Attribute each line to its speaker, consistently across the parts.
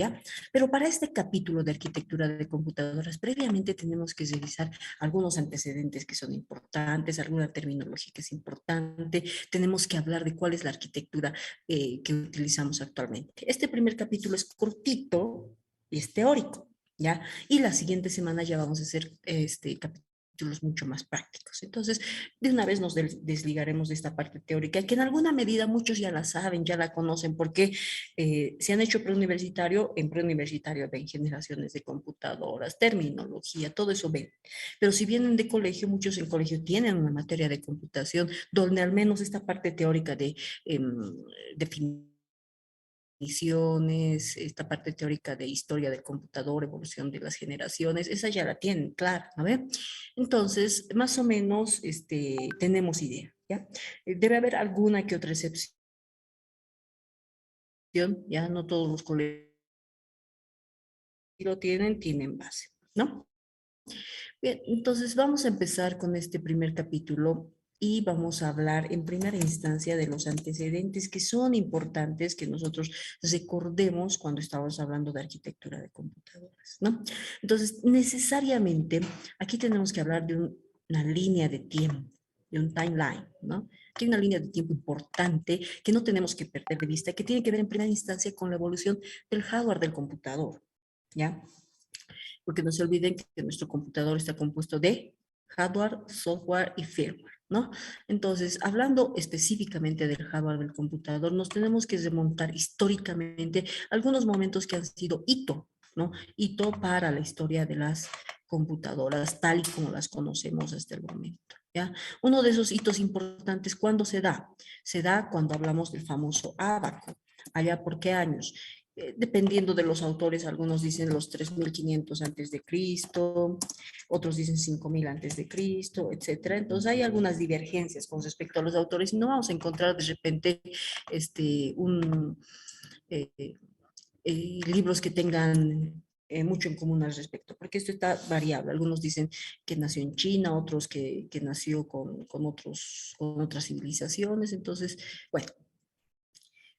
Speaker 1: ¿ya? Pero para este capítulo de arquitectura de computadoras, previamente tenemos que revisar algunos antecedentes que son importantes, alguna terminología que es importante, tenemos que hablar de cuál es la arquitectura que utilizamos actualmente. Este primer capítulo es cortito y es teórico, ¿ya? Y la siguiente semana ya vamos a hacer capítulos mucho más prácticos. Entonces, de una vez nos desligaremos de esta parte teórica, que en alguna medida muchos ya la saben, ya la conocen, porque se han hecho preuniversitario, en preuniversitario ven generaciones de computadoras, terminología, todo eso ven. Pero si vienen de colegio, muchos en colegio tienen una materia de computación, donde al menos esta parte teórica de definiciones, esta parte teórica de historia del computador, evolución de las generaciones, esa ya la tienen, claro, ¿no ve? Entonces, más o menos tenemos idea, ¿ya? Debe haber alguna que otra excepción, ya no todos los colegios lo tienen base, ¿no? Bien, entonces vamos a empezar con este primer capítulo y vamos a hablar en primera instancia de los antecedentes que son importantes que nosotros recordemos cuando estamos hablando de arquitectura de computadoras, ¿no? Entonces, necesariamente aquí tenemos que hablar de una línea de tiempo, de un timeline, ¿no? Que hay una línea de tiempo importante que no tenemos que perder de vista, que tiene que ver en primera instancia con la evolución del hardware del computador, ¿ya? Porque no se olviden que nuestro computador está compuesto de hardware, software y firmware, ¿no? Entonces, hablando específicamente del hardware del computador, nos tenemos que remontar históricamente algunos momentos que han sido hito, ¿no? Hito para la historia de las computadoras, tal y como las conocemos hasta el momento, ¿ya? Uno de esos hitos importantes, ¿cuándo se da? Se da cuando hablamos del famoso ábaco. ¿Allá por qué años? Dependiendo de los autores, algunos dicen los 3500 antes de Cristo, otros dicen 5000 antes de Cristo, etcétera. Entonces hay algunas divergencias con respecto a los autores y no vamos a encontrar de repente un, eh, libros que tengan mucho en común al respecto, porque esto está variable. Algunos dicen que nació en China, otros que nació con otras civilizaciones. Entonces, bueno,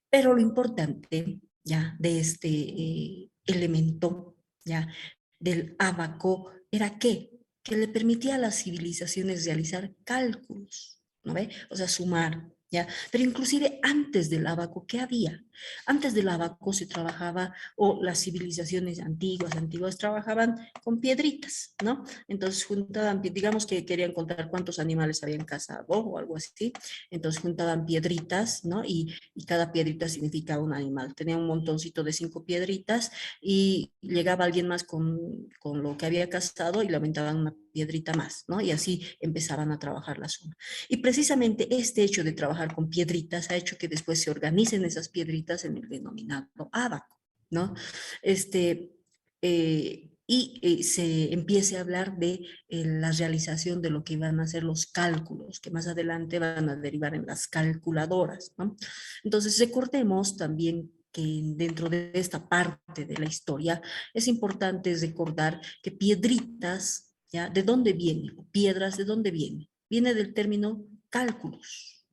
Speaker 1: pero lo importante ya de este elemento ya del ábaco era que le permitía a las civilizaciones realizar cálculos, ¿no ve? O sea, sumar, ¿ya? Pero inclusive antes del ábaco, ¿qué había? Antes del ábaco se trabajaba, o las civilizaciones antiguas trabajaban con piedritas, ¿no? Entonces juntaban, digamos que querían contar cuántos animales habían cazado o algo así, entonces juntaban piedritas, ¿no? Y cada piedrita significa un animal. Tenía un montoncito de 5 piedritas y llegaba alguien más con lo que había cazado y le aumentaban una piedrita más, ¿no? Y así empezaban a trabajar la suma. Y precisamente este hecho de trabajar con piedritas ha hecho que después se organicen esas piedritas en el denominado ábaco, ¿no? Este, se empiece a hablar de la realización de lo que iban a ser los cálculos, que más adelante van a derivar en las calculadoras, ¿no? Entonces, recordemos también que dentro de esta parte de la historia es importante recordar que piedritas, ¿ya? ¿De dónde viene? Piedras, ¿de dónde viene? Viene del término cálculos,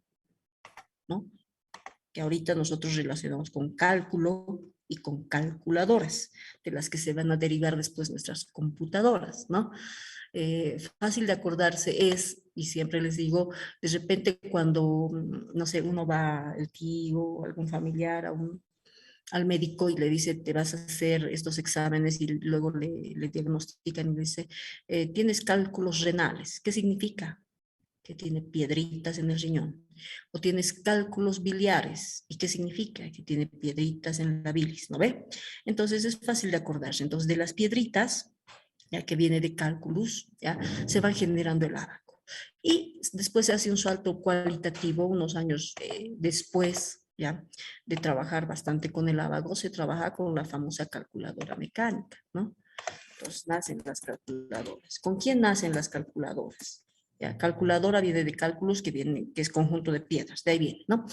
Speaker 1: ¿no? Que ahorita nosotros relacionamos con cálculo y con calculadoras, de las que se van a derivar después nuestras computadoras, ¿no? Fácil de acordarse es, y siempre les digo, de repente cuando, no sé, uno va, el tío o algún familiar al médico y le dice, te vas a hacer estos exámenes y luego le diagnostican y le dice, tienes cálculos renales. ¿Qué significa? Que tiene piedritas en el riñón. O tienes cálculos biliares. ¿Y qué significa? Que tiene piedritas en la bilis, ¿no ve? Entonces es fácil de acordarse. Entonces de las piedritas, ya que viene de cálculos, ya se va generando el ábaco. Y después se hace un salto cualitativo unos años después, ya, de trabajar bastante con el ábaco, se trabaja con la famosa calculadora mecánica, ¿no? Entonces nacen las calculadoras. ¿Con quién nacen las calculadoras? Ya, calculadora viene de cálculos que viene, que es conjunto de piedras, de ahí viene, ¿no?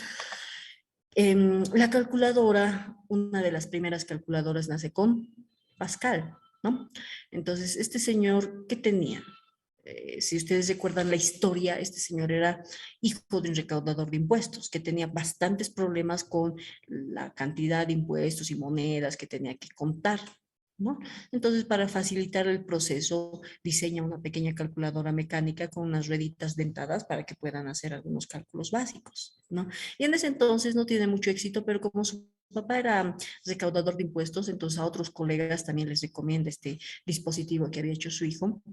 Speaker 1: La calculadora, una de las primeras calculadoras nace con Pascal, ¿no? Entonces, este señor, ¿qué tenía? si ustedes recuerdan la historia, este señor era hijo de un recaudador de impuestos que tenía bastantes problemas con la cantidad de impuestos y monedas que tenía que contar, ¿no? Entonces, para facilitar el proceso, diseña una pequeña calculadora mecánica con unas rueditas dentadas para que puedan hacer algunos cálculos básicos, ¿no? Y en ese entonces no tiene mucho éxito, pero como su papá era recaudador de impuestos, entonces a otros colegas también les recomienda este dispositivo que había hecho su hijo,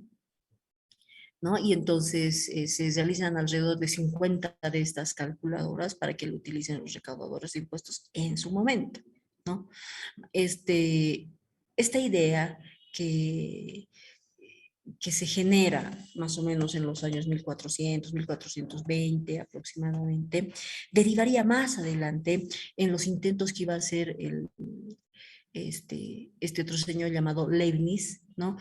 Speaker 1: ¿no? Y entonces se realizan alrededor de 50 de estas calculadoras para que lo utilicen los recaudadores de impuestos en su momento, ¿no? Este, esta idea que, que se genera más o menos en los años 1400, 1420 aproximadamente, derivaría más adelante en los intentos que iba a hacer este otro señor llamado Leibniz, ¿no?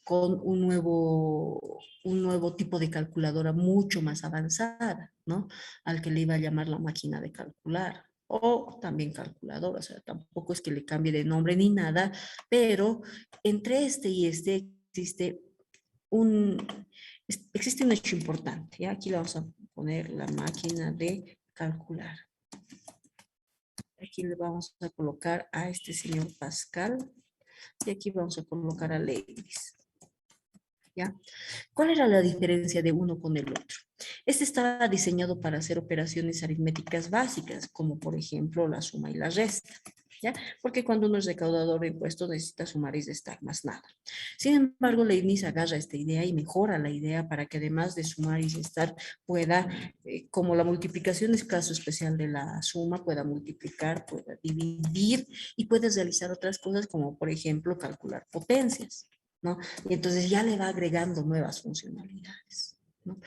Speaker 1: Con un nuevo tipo de calculadora mucho más avanzada, ¿no? Al que le iba a llamar la máquina de calcular o también calculadora, o sea, tampoco es que le cambie de nombre ni nada, pero entre este y este un, existe un hecho importante, ¿ya? Aquí le vamos a poner la máquina de calcular. Aquí le vamos a colocar a este señor Pascal y aquí vamos a colocar a Leibniz. ¿Ya? ¿Cuál era la diferencia de uno con el otro? Este estaba diseñado para hacer operaciones aritméticas básicas, como por ejemplo la suma y la resta. ¿Ya? Porque cuando uno es recaudador de impuestos necesita sumar y restar, más nada. Sin embargo, Leibniz agarra esta idea y mejora la idea para que además de sumar y restar pueda, como la multiplicación es caso especial de la suma, pueda multiplicar, pueda dividir y puede realizar otras cosas como por ejemplo calcular potencias, ¿no? Y entonces ya le va agregando nuevas funcionalidades, ¿no?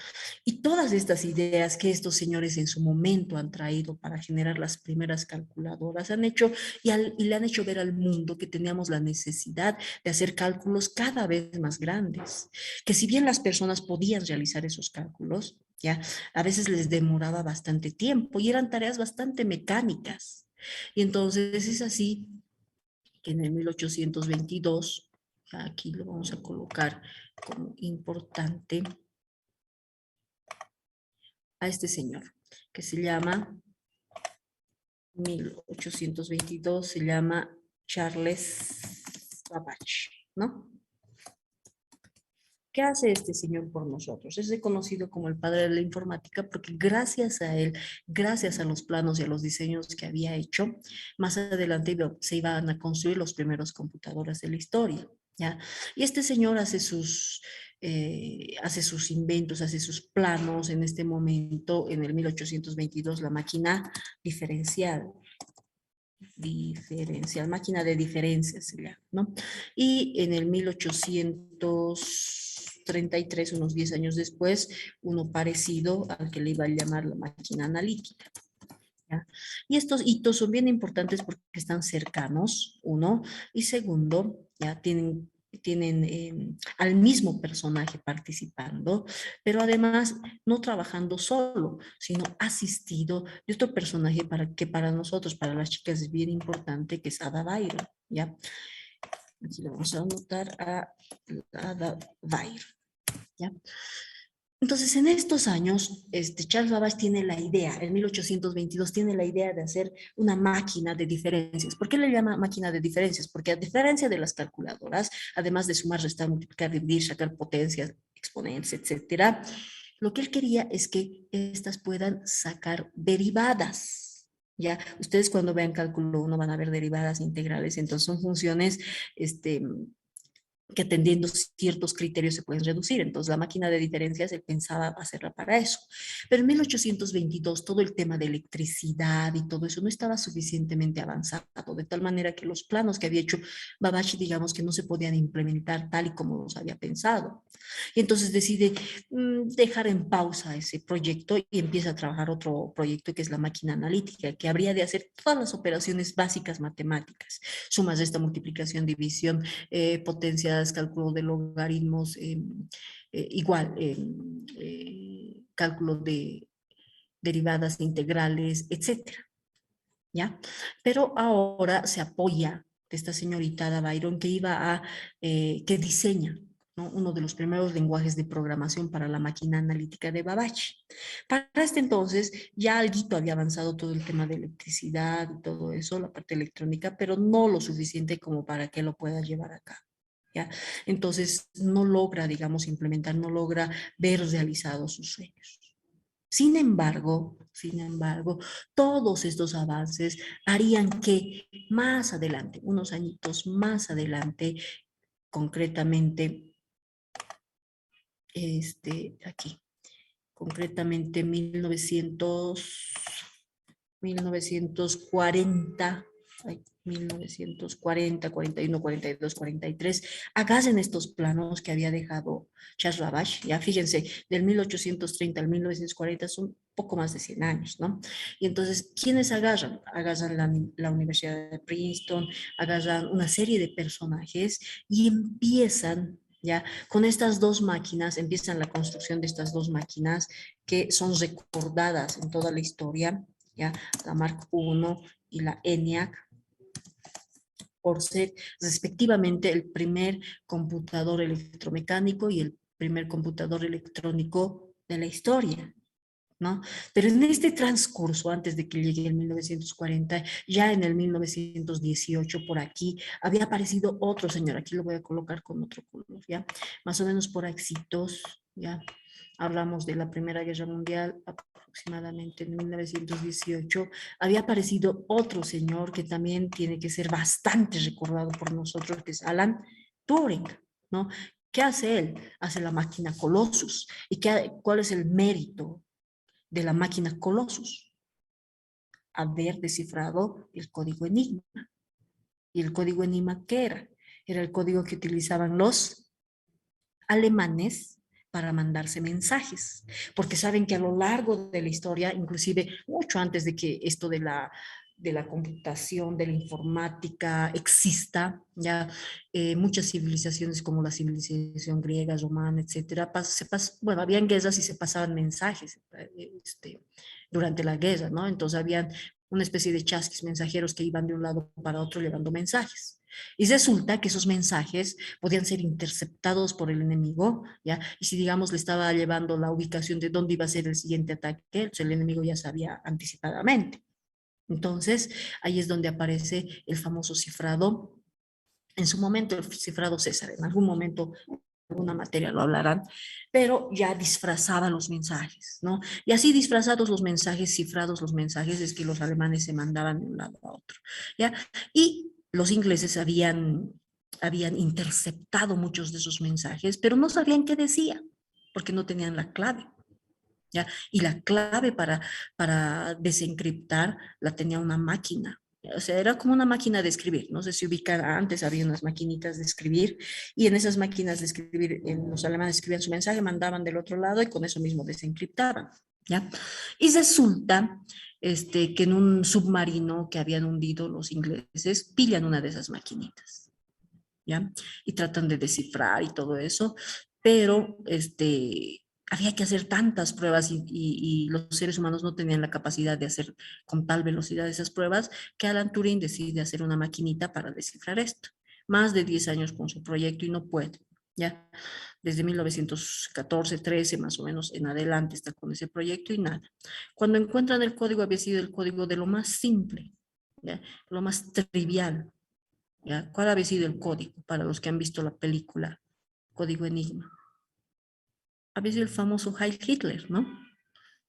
Speaker 1: Y todas estas ideas que estos señores en su momento han traído para generar las primeras calculadoras han hecho y le han hecho ver al mundo que teníamos la necesidad de hacer cálculos cada vez más grandes, que si bien las personas podían realizar esos cálculos, ya a veces les demoraba bastante tiempo y eran tareas bastante mecánicas. Y entonces es así que en el 1822, aquí lo vamos a colocar como importante, a este señor, que se llama 1822, se llama Charles Babbage, ¿no? ¿Qué hace este señor por nosotros? Es reconocido como el padre de la informática porque gracias a él, gracias a los planos y a los diseños que había hecho, más adelante se iban a construir los primeros computadoras de la historia, ¿ya? Y este señor hace sus inventos, hace sus planos en este momento, en el 1822, la máquina diferencial, máquina de diferencias, ¿no? Y en el 1833, unos 10 años después, uno parecido al que le iba a llamar la máquina analítica. ¿Ya? Y estos hitos son bien importantes porque están cercanos, uno, y segundo, ya tienen al mismo personaje participando, pero además no trabajando solo, sino asistido de otro personaje que para nosotros, para las chicas, es bien importante, que es Ada Byron, ¿ya? Aquí le vamos a anotar a Ada Byron, ¿ya? Entonces, en estos años, Charles Babbage tiene la idea, en 1822 tiene la idea de hacer una máquina de diferencias. ¿Por qué le llama máquina de diferencias? Porque a diferencia de las calculadoras, además de sumar, restar, multiplicar, dividir, sacar potencias, exponentes, etcétera, lo que él quería es que estas puedan sacar derivadas. Ya, ustedes cuando vean cálculo 1 van a ver derivadas integrales, entonces son funciones que atendiendo ciertos criterios se pueden reducir. Entonces, la máquina de diferencias, él pensaba hacerla para eso. Pero en 1822, todo el tema de electricidad y todo eso no estaba suficientemente avanzado, de tal manera que los planos que había hecho Babbage, digamos que no se podían implementar tal y como los había pensado. Y entonces decide dejar en pausa ese proyecto y empieza a trabajar otro proyecto que es la máquina analítica, que habría de hacer todas las operaciones básicas matemáticas, sumas, resta, multiplicación, división, potencias, cálculo de logaritmos, igual, cálculo de derivadas integrales, etcétera, ¿ya? Pero ahora se apoya de esta señorita Ada Byron que que diseña, ¿no? Uno de los primeros lenguajes de programación para la máquina analítica de Babbage. Para este entonces ya alguito había avanzado todo el tema de electricidad y todo eso, la parte electrónica, pero no lo suficiente como para que lo pueda llevar a cabo. ¿Ya? Entonces no logra, digamos, implementar, no logra ver realizados sus sueños. Sin embargo, todos estos avances harían que más adelante, unos añitos más adelante, concretamente, aquí, concretamente 1940, 1940, 41, 42, 43, agarren estos planos que había dejado Charles Babbage, ya fíjense, del 1830 al 1940 son poco más de 100 años, ¿no? Y entonces, ¿quiénes agarran? Agarran la Universidad de Princeton, agarran una serie de personajes y empiezan, ya, con estas dos máquinas, empiezan la construcción de estas dos máquinas que son recordadas en toda la historia, ya, la Mark I y la ENIAC, por ser respectivamente el primer computador electromecánico y el primer computador electrónico de la historia, ¿no? Pero en este transcurso, antes de que llegue el 1940, ya en el 1918, por aquí, había aparecido otro señor, aquí lo voy a colocar con otro color, ¿ya? Más o menos por éxitos, ¿ya? Hablamos de la Primera Guerra Mundial, aproximadamente en 1918, había aparecido otro señor que también tiene que ser bastante recordado por nosotros, que es Alan Turing, ¿no? ¿Qué hace él? Hace la máquina Colossus. ¿Y cuál es el mérito de la máquina Colossus? Haber descifrado el código Enigma. ¿Y el código Enigma qué era? Era el código que utilizaban los alemanes para mandarse mensajes, porque saben que a lo largo de la historia, inclusive mucho antes de que esto de la computación, de la informática exista, ya muchas civilizaciones como la civilización griega, romana, etcétera, bueno, habían guerras y se pasaban mensajes durante la guerra, ¿no? Entonces habían una especie de chasquis mensajeros que iban de un lado para otro llevando mensajes. Y resulta que esos mensajes podían ser interceptados por el enemigo, ¿ya? Y si, digamos, le estaba llevando la ubicación de dónde iba a ser el siguiente ataque, pues el enemigo ya sabía anticipadamente. Entonces, ahí es donde aparece el famoso cifrado. En su momento, el cifrado César, en algún momento, alguna materia lo hablarán, pero ya disfrazaba los mensajes, ¿no? Y así disfrazados los mensajes, cifrados los mensajes, es que los alemanes se mandaban de un lado a otro, ¿ya? Y los ingleses habían interceptado muchos de esos mensajes, pero no sabían qué decía, porque no tenían la clave, ¿ya? Y la clave para desencriptar la tenía una máquina. O sea, era como una máquina de escribir. No sé si ubican, antes había unas maquinitas de escribir y en esas máquinas de escribir, los alemanes escribían su mensaje, mandaban del otro lado y con eso mismo desencriptaban, ¿ya? Y resulta que en un submarino que habían hundido los ingleses, pillan una de esas maquinitas, ¿ya? Y tratan de descifrar y todo eso, pero había que hacer tantas pruebas y los seres humanos no tenían la capacidad de hacer con tal velocidad esas pruebas que Alan Turing decide hacer una maquinita para descifrar esto. Más de 10 años con su proyecto y no puede, ¿ya? Desde 1914, 13 más o menos en adelante está con ese proyecto y nada. Cuando encuentran el código había sido el código de lo más simple, ¿ya? Lo más trivial, ¿ya? ¿Cuál había sido el código para los que han visto la película Código Enigma? Había sido el famoso Heil Hitler, ¿no?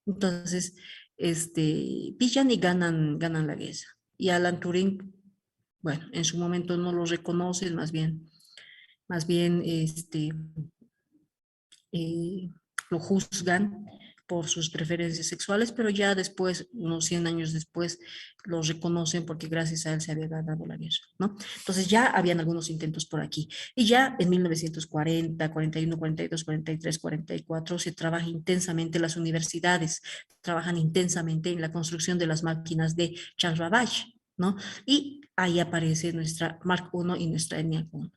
Speaker 1: Entonces, pillan y ganan la guerra. Y Alan Turing, bueno, en su momento no lo reconocen, más bien eh, lo juzgan por sus preferencias sexuales, pero ya después, unos 100 años después, lo reconocen porque gracias a él se había ganado la guerra, ¿no? Entonces ya habían algunos intentos por aquí. Y ya en 1940, 41, 42, 43, 44, se trabaja intensamente, las universidades trabajan intensamente en la construcción de las máquinas de Charles Babbage, ¿no? Y ahí aparece nuestra Mark I y nuestra ENIAC 1.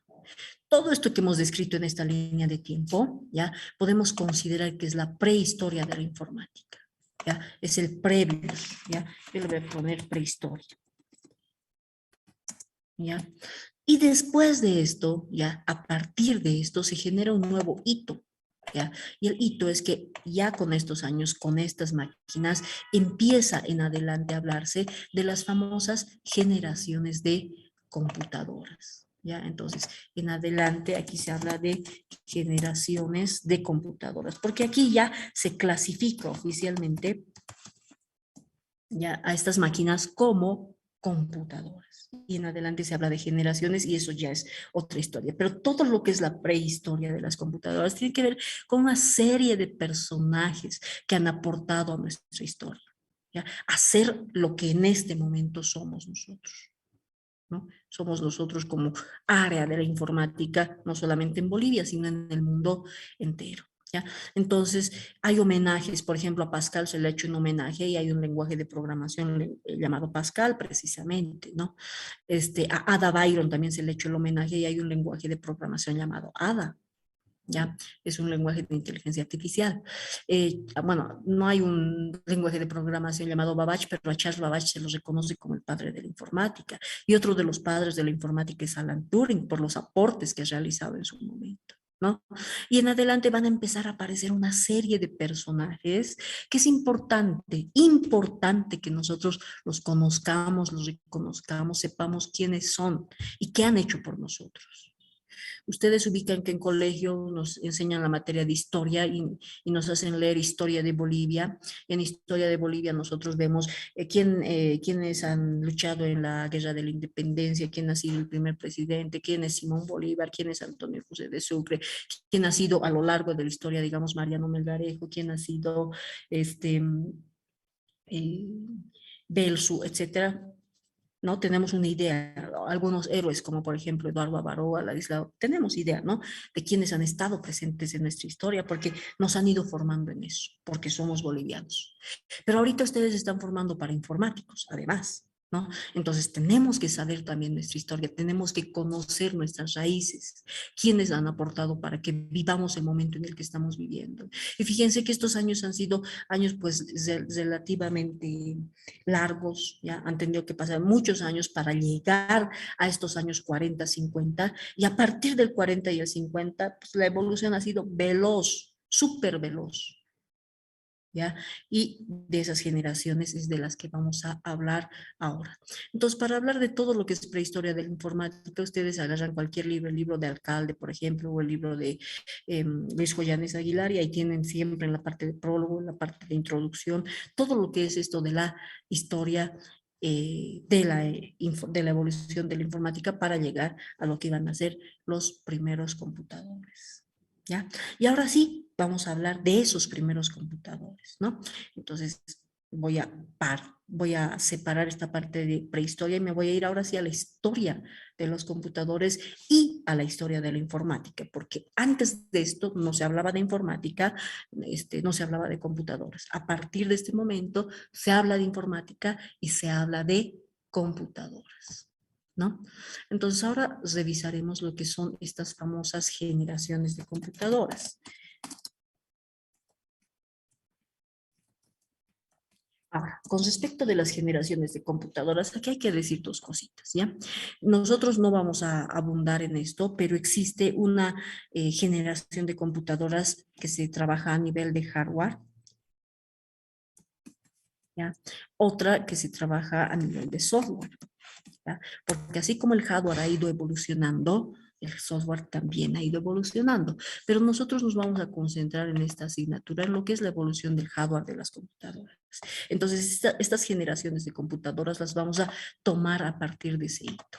Speaker 1: Todo esto que hemos descrito en esta línea de tiempo, ¿ya? Podemos considerar que es la prehistoria de la informática, ¿ya? Es el previo, ¿ya? Yo le voy a poner prehistoria, ¿ya? Y después de esto, ya, a partir de esto, se genera un nuevo hito, ¿ya? Y el hito es que ya con estos años, con estas máquinas, empieza en adelante a hablarse de las famosas generaciones de computadoras, ¿ya? Entonces, en adelante aquí se habla de generaciones de computadoras, porque aquí ya se clasifica oficialmente ya a estas máquinas como computadoras. Y en adelante se habla de generaciones y eso ya es otra historia. Pero todo lo que es la prehistoria de las computadoras tiene que ver con una serie de personajes que han aportado a nuestra historia, ¿ya? A ser lo que en este momento somos nosotros. ¿No? Somos nosotros como área de la informática, no solamente en Bolivia, sino en el mundo entero. ¿Ya? Entonces, hay homenajes, por ejemplo, a Pascal se le ha hecho un homenaje y hay un lenguaje de programación llamado Pascal, precisamente, ¿no? A Ada Byron también se le ha hecho el homenaje y hay un lenguaje de programación llamado Ada, ¿ya? Es un lenguaje de inteligencia artificial. Bueno, no hay un lenguaje de programación llamado Babbage, pero a Charles Babbage se lo reconoce como el padre de la informática. Y otro de los padres de la informática es Alan Turing, por los aportes que ha realizado en su momento. ¿No? Y en adelante van a empezar a aparecer una serie de personajes que es importante que nosotros los conozcamos, los reconozcamos, sepamos quiénes son y qué han hecho por nosotros. Ustedes ubican que en colegio nos enseñan la materia de historia y nos hacen leer historia de Bolivia. En historia de Bolivia nosotros vemos quiénes han luchado en la guerra de la independencia, quién ha sido el primer presidente, quién es Simón Bolívar, quién es Antonio José de Sucre, quién ha sido a lo largo de la historia, digamos, Mariano Melgarejo, quién ha sido este, eh, Belsu, etcétera. ¿No? Tenemos una idea, algunos héroes como por ejemplo Eduardo Avaroa, Ladislao, tenemos idea, ¿no? De quienes han estado presentes en nuestra historia porque nos han ido formando en eso, porque somos bolivianos. Pero ahorita ustedes están formando para informáticos, además, ¿no? Entonces tenemos que saber también nuestra historia, tenemos que conocer nuestras raíces, quiénes han aportado para que vivamos el momento en el que estamos viviendo. Y fíjense que estos años han sido años pues relativamente largos, ya han tenido que pasar muchos años para llegar a estos años 40, 50, y a partir del 40 y el 50, pues la evolución ha sido veloz, súper veloz. ¿Ya? Y de esas generaciones es de las que vamos a hablar ahora. Entonces, para hablar de todo lo que es prehistoria de la informática, ustedes agarran cualquier libro, el libro de Alcalde, por ejemplo, o el libro de Luis Joyanes Aguilar, y ahí tienen siempre en la parte de prólogo, en la parte de introducción, todo lo que es esto de la historia de la evolución de la informática para llegar a lo que iban a ser los primeros computadores. ¿Ya? Y ahora sí, vamos a hablar de esos primeros computadores, ¿no? Entonces, voy a separar esta parte de prehistoria y me voy a ir ahora sí a la historia de los computadores y a la historia de la informática, porque antes de esto no se hablaba de informática, no se hablaba de computadoras. A partir de este momento se habla de informática y se habla de computadoras. ¿No? Entonces ahora revisaremos lo que son estas famosas generaciones de computadoras. Ahora, con respecto de las generaciones de computadoras, aquí hay que decir dos cositas, ¿ya? Nosotros no vamos a abundar en esto, pero existe una generación de computadoras que se trabaja a nivel de hardware, ¿ya? Otra que se trabaja a nivel de software, ¿ya? Porque así como el hardware ha ido evolucionando, el software también ha ido evolucionando, pero nosotros nos vamos a concentrar en esta asignatura, en lo que es la evolución del hardware de las computadoras. Entonces, estas generaciones de computadoras las vamos a tomar a partir de ese hito.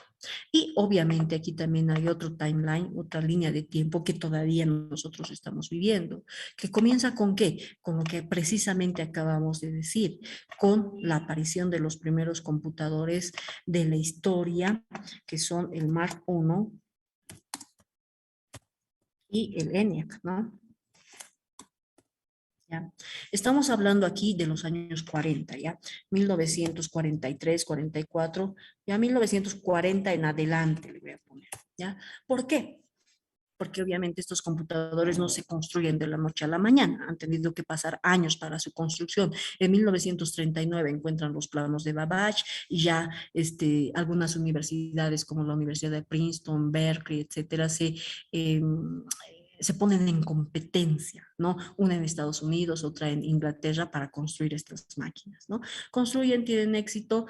Speaker 1: Y obviamente aquí también hay otro timeline, otra línea de tiempo que todavía nosotros estamos viviendo, que comienza con qué? Con lo que precisamente acabamos de decir, con la aparición de los primeros computadores de la historia, que son el Mark I y el ENIAC, ¿no? ¿Ya? Estamos hablando aquí de los años 40, ¿ya? 1943, 44, ya 1940 en adelante le voy a poner, ¿ya? ¿Por qué? porque obviamente estos computadores no se construyen de la noche a la mañana, han tenido que pasar años para su construcción. En 1939 encuentran los planos de Babbage y ya algunas universidades como la Universidad de Princeton, Berkeley, etcétera, eh, se ponen en competencia, ¿no? Una en Estados Unidos, otra en Inglaterra para construir estas máquinas, ¿no? Construyen, tienen éxito.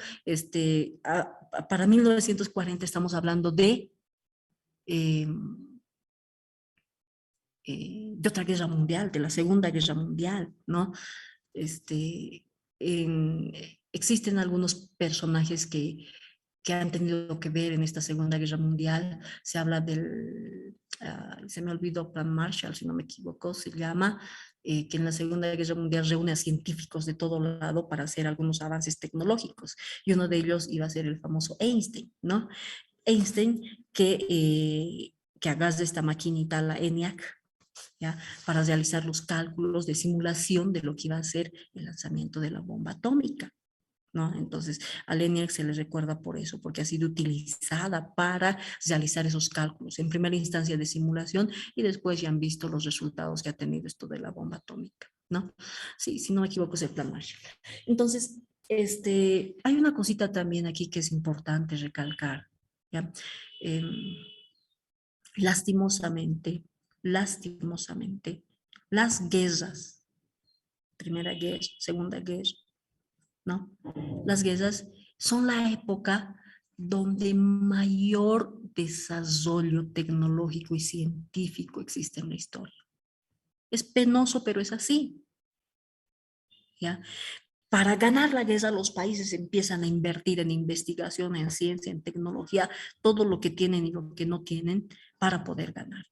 Speaker 1: Para 1940 estamos hablando eh, de otra guerra mundial, de la Segunda Guerra Mundial, ¿no? Este, existen algunos personajes que han tenido que ver en esta Segunda Guerra Mundial. Se habla se me olvidó, Plan Marshall, si no me equivoco, se llama, que en la Segunda Guerra Mundial reúne a científicos de todo lado para hacer algunos avances tecnológicos. Y uno de ellos iba a ser el famoso Einstein, ¿no? Einstein que hagas de esta maquinita, la ENIAC, ¿ya? Para realizar los cálculos de simulación de lo que iba a ser el lanzamiento de la bomba atómica, ¿no? Entonces, a ENIAC se le recuerda por eso, porque ha sido utilizada para realizar esos cálculos, en primera instancia de simulación, y después ya han visto los resultados que ha tenido esto de la bomba atómica, ¿no? Sí, si no me equivoco es el plan Marshall. Entonces, hay una cosita también aquí que es importante recalcar, ¿ya? Eh, lastimosamente, las guerras, Primera Guerra, Segunda Guerra, ¿no? Las guerras son la época donde mayor desarrollo tecnológico y científico existe en la historia. Es penoso, pero es así, ¿ya? Para ganar la guerra, los países empiezan a invertir en investigación, en ciencia, en tecnología, todo lo que tienen y lo que no tienen para poder ganar.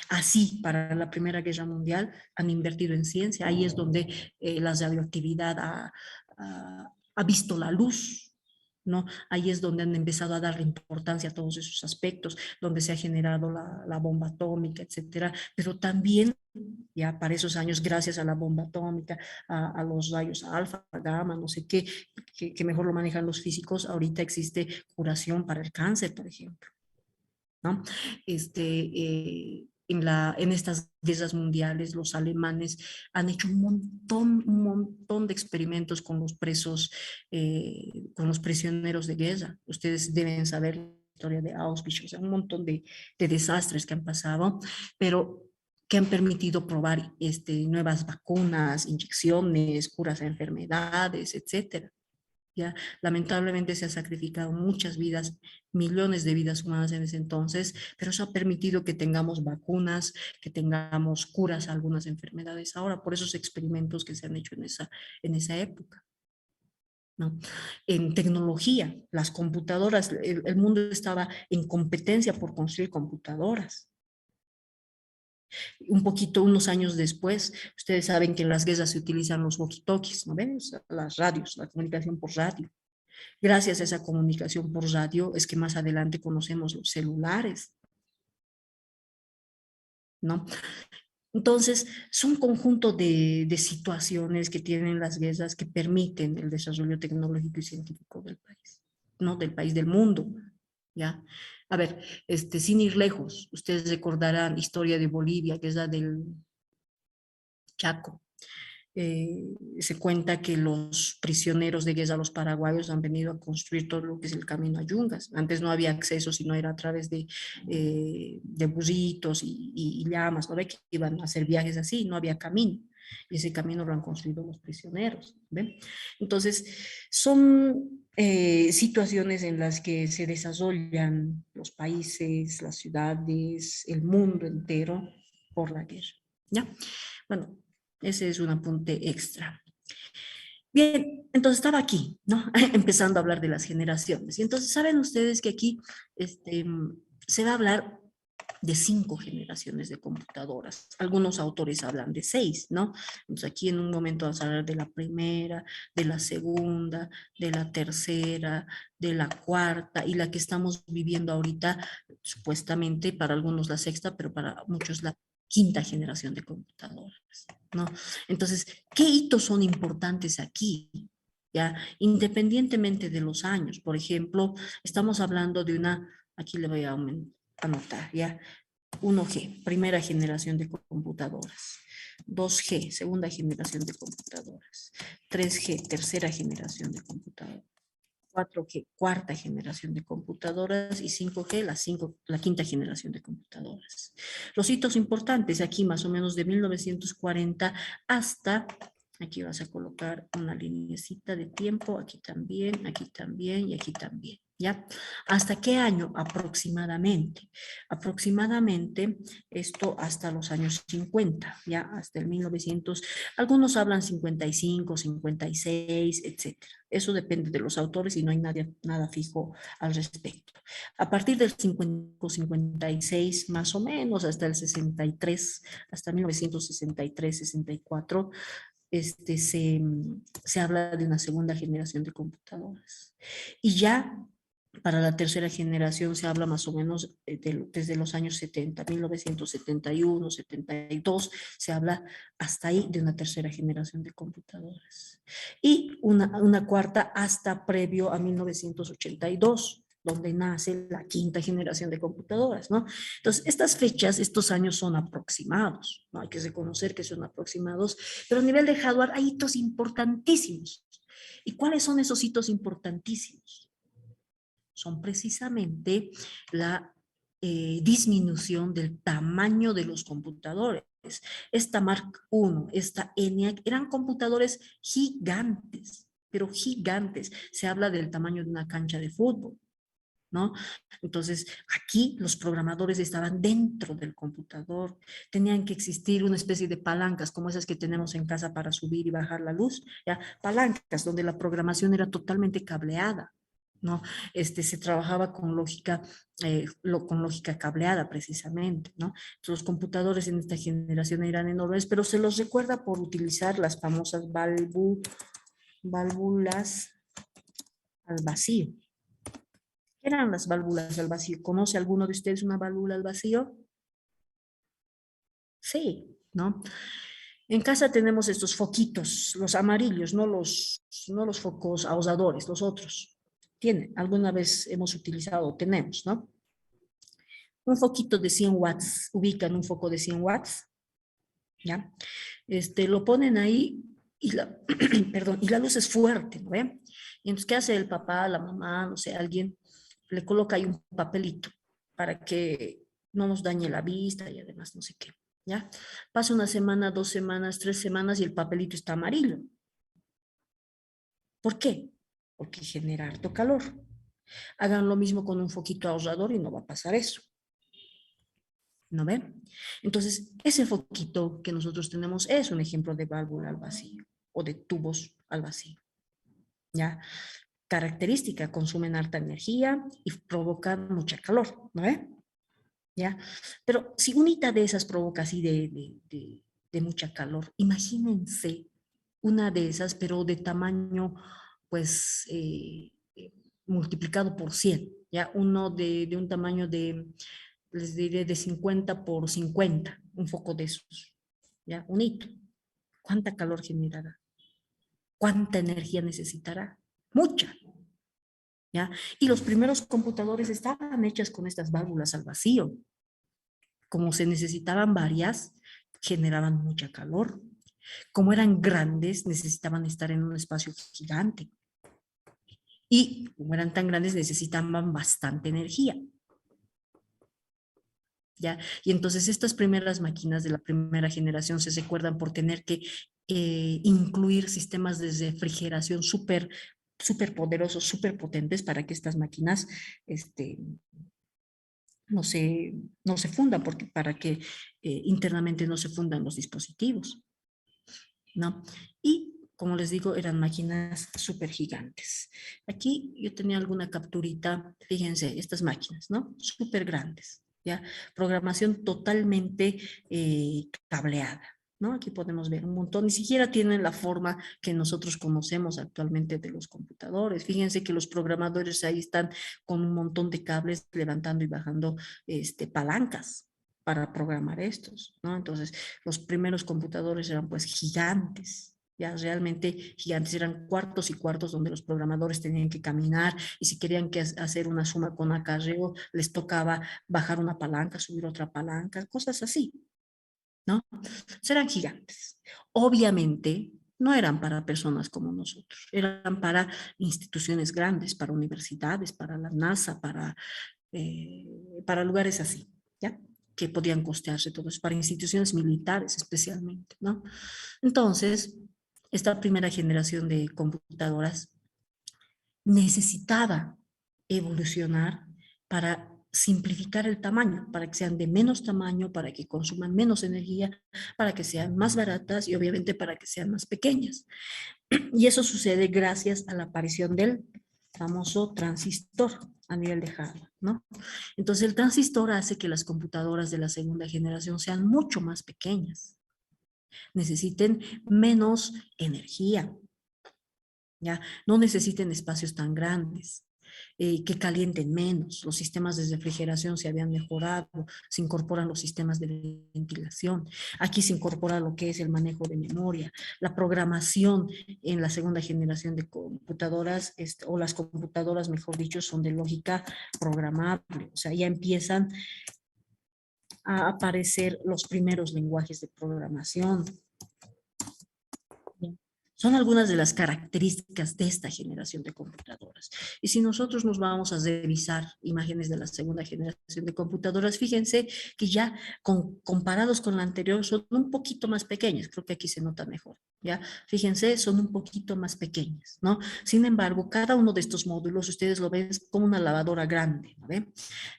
Speaker 1: Así, para la Primera Guerra Mundial han invertido en ciencia, ahí es donde la radioactividad ha visto la luz, ¿no? Ahí es donde han empezado a darle importancia a todos esos aspectos, donde se ha generado la bomba atómica, etcétera, pero también ya para esos años, gracias a la bomba atómica, a los rayos alfa, gamma, no sé qué, que mejor lo manejan los físicos, ahorita existe curación para el cáncer, por ejemplo, ¿no? En estas guerras mundiales, los alemanes han hecho un montón de experimentos con los prisioneros de guerra. Ustedes deben saber la historia de Auschwitz, o sea, un montón de desastres que han pasado, pero que han permitido probar nuevas vacunas, inyecciones, curas a enfermedades, etcétera. Ya, lamentablemente se han sacrificado muchas vidas, millones de vidas humanas en ese entonces, pero eso ha permitido que tengamos vacunas, que tengamos curas a algunas enfermedades ahora, por esos experimentos que se han hecho en esa época, ¿no? En tecnología, las computadoras, el mundo estaba en competencia por construir computadoras. Un poquito, unos años después, ustedes saben que en las guerras se utilizan los walkie-talkies, ¿no ves? Las radios, la comunicación por radio. Gracias a esa comunicación por radio es que más adelante conocemos los celulares, ¿no? Entonces, son un conjunto de situaciones que tienen las guerras que permiten el desarrollo tecnológico y científico del país, ¿no? Del país, del mundo, ¿ya? A ver, sin ir lejos, ustedes recordarán historia de Bolivia, que es la del Chaco. Se cuenta que los prisioneros de guerra, los paraguayos, han venido a construir todo lo que es el camino a Yungas. Antes no había acceso, sino era a través de burritos y llamas, ¿no ve? Que iban a hacer viajes así, no había camino. Y ese camino lo han construido los prisioneros, ¿ven? Entonces, son situaciones en las que se desarrollan los países, las ciudades, el mundo entero por la guerra, ¿ya? Bueno, ese es un apunte extra. Bien, entonces estaba aquí, ¿no? Empezando a hablar de las generaciones. Y entonces saben ustedes que aquí este, se va a hablar de 5 generaciones de computadoras. Algunos autores hablan de 6, ¿no? Entonces aquí en un momento vamos a hablar de la primera, de la segunda, de la tercera, de la cuarta y la que estamos viviendo ahorita, supuestamente para algunos la sexta, pero para muchos la quinta generación de computadoras, ¿no? Entonces, ¿qué hitos son importantes aquí? ¿Ya? Independientemente de los años, por ejemplo, estamos hablando de una, aquí le voy a anotar, ¿ya? 1G, primera generación de computadoras. 2G, segunda generación de computadoras. 3G, tercera generación de computadoras. 4G, cuarta generación de computadoras, y 5G, la quinta generación de computadoras. Los hitos importantes aquí más o menos de 1940 hasta, aquí vas a colocar una linecita de tiempo, aquí también y aquí también. ¿Ya? ¿Hasta qué año? Aproximadamente. Aproximadamente esto hasta los años 50, ¿ya? Hasta el 1900, algunos hablan 55, 56, etcétera. Eso depende de los autores y no hay nada fijo al respecto. A partir del 50, 56 más o menos hasta el 63, hasta 1963, 64, se habla de una segunda generación de computadoras. Y ya para la tercera generación se habla más o menos desde los años 70, 1971, 72, se habla hasta ahí de una tercera generación de computadoras. Y una cuarta hasta previo a 1982, donde nace la quinta generación de computadoras, ¿no? Entonces, estas fechas, estos años son aproximados, ¿no? Hay que reconocer que son aproximados, pero a nivel de hardware hay hitos importantísimos. ¿Y cuáles son esos hitos importantísimos? Son precisamente la disminución del tamaño de los computadores. Esta Mark I, esta ENIAC, eran computadores gigantes, pero gigantes. Se habla del tamaño de una cancha de fútbol, ¿no? Entonces, aquí los programadores estaban dentro del computador, tenían que existir una especie de palancas como esas que tenemos en casa para subir y bajar la luz, ¿ya? Palancas donde la programación era totalmente cableada, ¿no? Se trabajaba con lógica cableada precisamente, ¿no? Entonces, los computadores en esta generación eran enormes, pero se los recuerda por utilizar las famosas válvulas al vacío. ¿Qué eran las válvulas al vacío? ¿Conoce alguno de ustedes una válvula al vacío? Sí, ¿no? En casa tenemos estos foquitos, los amarillos, no los focos ahorradores, los otros. Tienen, alguna vez hemos utilizado, tenemos, ¿no? Un foquito de 100 watts, ubican un foco de 100 watts, ¿ya? Lo ponen ahí y perdón, y la luz es fuerte, ¿no ve? Y entonces, ¿qué hace el papá, la mamá, no sé, alguien? Le coloca ahí un papelito para que no nos dañe la vista y además no sé qué, ¿ya? Pasa una semana, 2 semanas, 3 semanas y el papelito está amarillo. ¿Por qué? Porque genera harto calor. Hagan lo mismo con un foquito ahorrador y no va a pasar eso. ¿No ven? Entonces, ese foquito que nosotros tenemos es un ejemplo de válvula al vacío o de tubos al vacío. ¿Ya? Característica, consumen alta energía y provocan mucha calor, ¿no ven? ¿Ya? Pero si unita de esas provoca así de mucha calor, imagínense una de esas, pero de tamaño, pues, multiplicado por 100, ¿ya? Uno de un tamaño les diré, de 50 por 50, un foco de esos, ¿ya? Un hito. ¿Cuánta calor generará? ¿Cuánta energía necesitará? Mucha, ¿ya? Y los primeros computadores estaban hechos con estas válvulas al vacío. Como se necesitaban varias, generaban mucha calor. Como eran grandes, necesitaban estar en un espacio gigante. Y como eran tan grandes, necesitaban bastante energía. ¿Ya? Y entonces estas primeras máquinas de la primera generación se recuerdan por tener que incluir sistemas de refrigeración súper poderosos, súper potentes para que estas máquinas no se, no se fundan, porque para que internamente no se fundan los dispositivos, ¿no? Y como les digo, eran máquinas súper gigantes. Aquí yo tenía alguna capturita, fíjense, estas máquinas, ¿no? Súper grandes, ¿ya? Programación totalmente cableada, ¿no? Aquí podemos ver un montón, ni siquiera tienen la forma que nosotros conocemos actualmente de los computadores. Fíjense que los programadores ahí están con un montón de cables levantando y bajando palancas para programar estos, ¿no? Entonces, los primeros computadores eran pues gigantes, Ya realmente gigantes, eran cuartos y cuartos donde los programadores tenían que caminar y si querían hacer una suma con acarreo, les tocaba bajar una palanca, subir otra palanca, cosas así, ¿no? Eran gigantes. Obviamente no eran para personas como nosotros, eran para instituciones grandes, para universidades, para la NASA, para lugares así, ¿ya? Que podían costearse todo eso, para instituciones militares especialmente, ¿no? Entonces, esta primera generación de computadoras necesitaba evolucionar para simplificar el tamaño, para que sean de menos tamaño, para que consuman menos energía, para que sean más baratas y obviamente para que sean más pequeñas. Y eso sucede gracias a la aparición del famoso transistor a nivel de hardware, ¿no? Entonces el transistor hace que las computadoras de la segunda generación sean mucho más pequeñas, necesiten menos energía, ¿ya? No necesiten espacios tan grandes, que calienten menos. Los sistemas de refrigeración se habían mejorado, se incorporan los sistemas de ventilación. Aquí se incorpora lo que es el manejo de memoria, la programación en la segunda generación de computadoras, o las computadoras, mejor dicho, son de lógica programable. O sea, ya empiezan a aparecer los primeros lenguajes de programación. Son algunas de las características de esta generación de computadoras. Y si nosotros nos vamos a revisar imágenes de la segunda generación de computadoras, fíjense que ya comparados con la anterior son un poquito más pequeñas. Creo que aquí se nota mejor. ¿Ya? Fíjense, son un poquito más pequeñas, ¿no? Sin embargo, cada uno de estos módulos, ustedes lo ven como una lavadora grande, ¿no?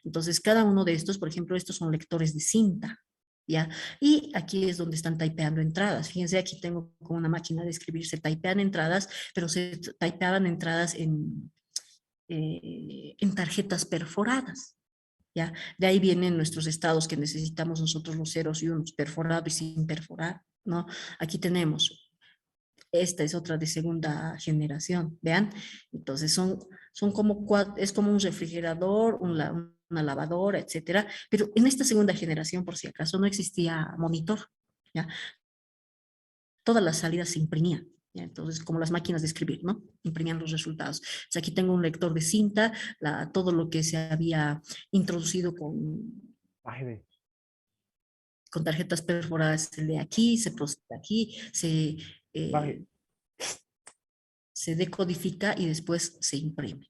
Speaker 1: Entonces, cada uno de estos, por ejemplo, estos son lectores de cinta, ¿ya? Y aquí es donde están typeando entradas. Fíjense, aquí tengo como una máquina de escribir, se typean entradas, pero se typeaban entradas en tarjetas perforadas, ¿ya? De ahí vienen nuestros estados que necesitamos nosotros los ceros y unos, perforado y sin perforar, ¿no? Aquí tenemos, esta es otra de segunda generación, vean. Entonces son como, es como un refrigerador, una lavadora, etcétera. Pero en esta segunda generación, por si acaso, no existía monitor, ¿ya? Todas las salidas se imprimían. ¿Ya? Entonces, como las máquinas de escribir, ¿no? Imprimían los resultados. Entonces, aquí tengo un lector de cinta, todo lo que se había introducido con tarjetas perforadas se lee aquí, se procesa aquí, eh, se decodifica y después se imprime.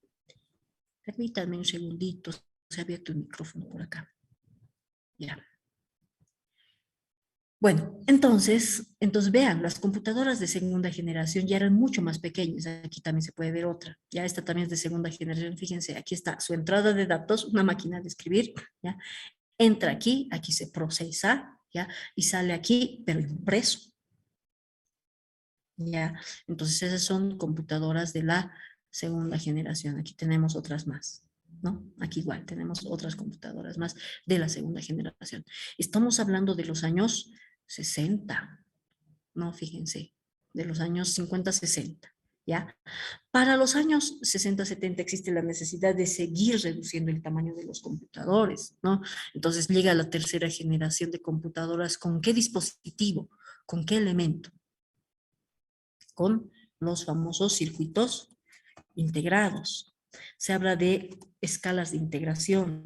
Speaker 1: Permítanme un segundito, se ha abierto el micrófono por acá. Ya. Bueno, entonces vean, las computadoras de segunda generación ya eran mucho más pequeñas. Aquí también se puede ver otra. Ya esta también es de segunda generación. Fíjense, aquí está su entrada de datos, una máquina de escribir. ¿Ya? Entra aquí, aquí se procesa, ¿ya? Y sale aquí, pero impreso. ¿Ya? Entonces esas son computadoras de la segunda generación. Aquí tenemos otras más, ¿no? Aquí igual tenemos otras computadoras más de la segunda generación. Estamos hablando de los años 60, ¿no? Fíjense, de los años 50, 60, ¿ya? Para los años 60, 70 existe la necesidad de seguir reduciendo el tamaño de los computadores, ¿no? Entonces llega la tercera generación de computadoras. ¿Con qué dispositivo? ¿Con qué elemento? Con los famosos circuitos integrados. Se habla de escalas de integración,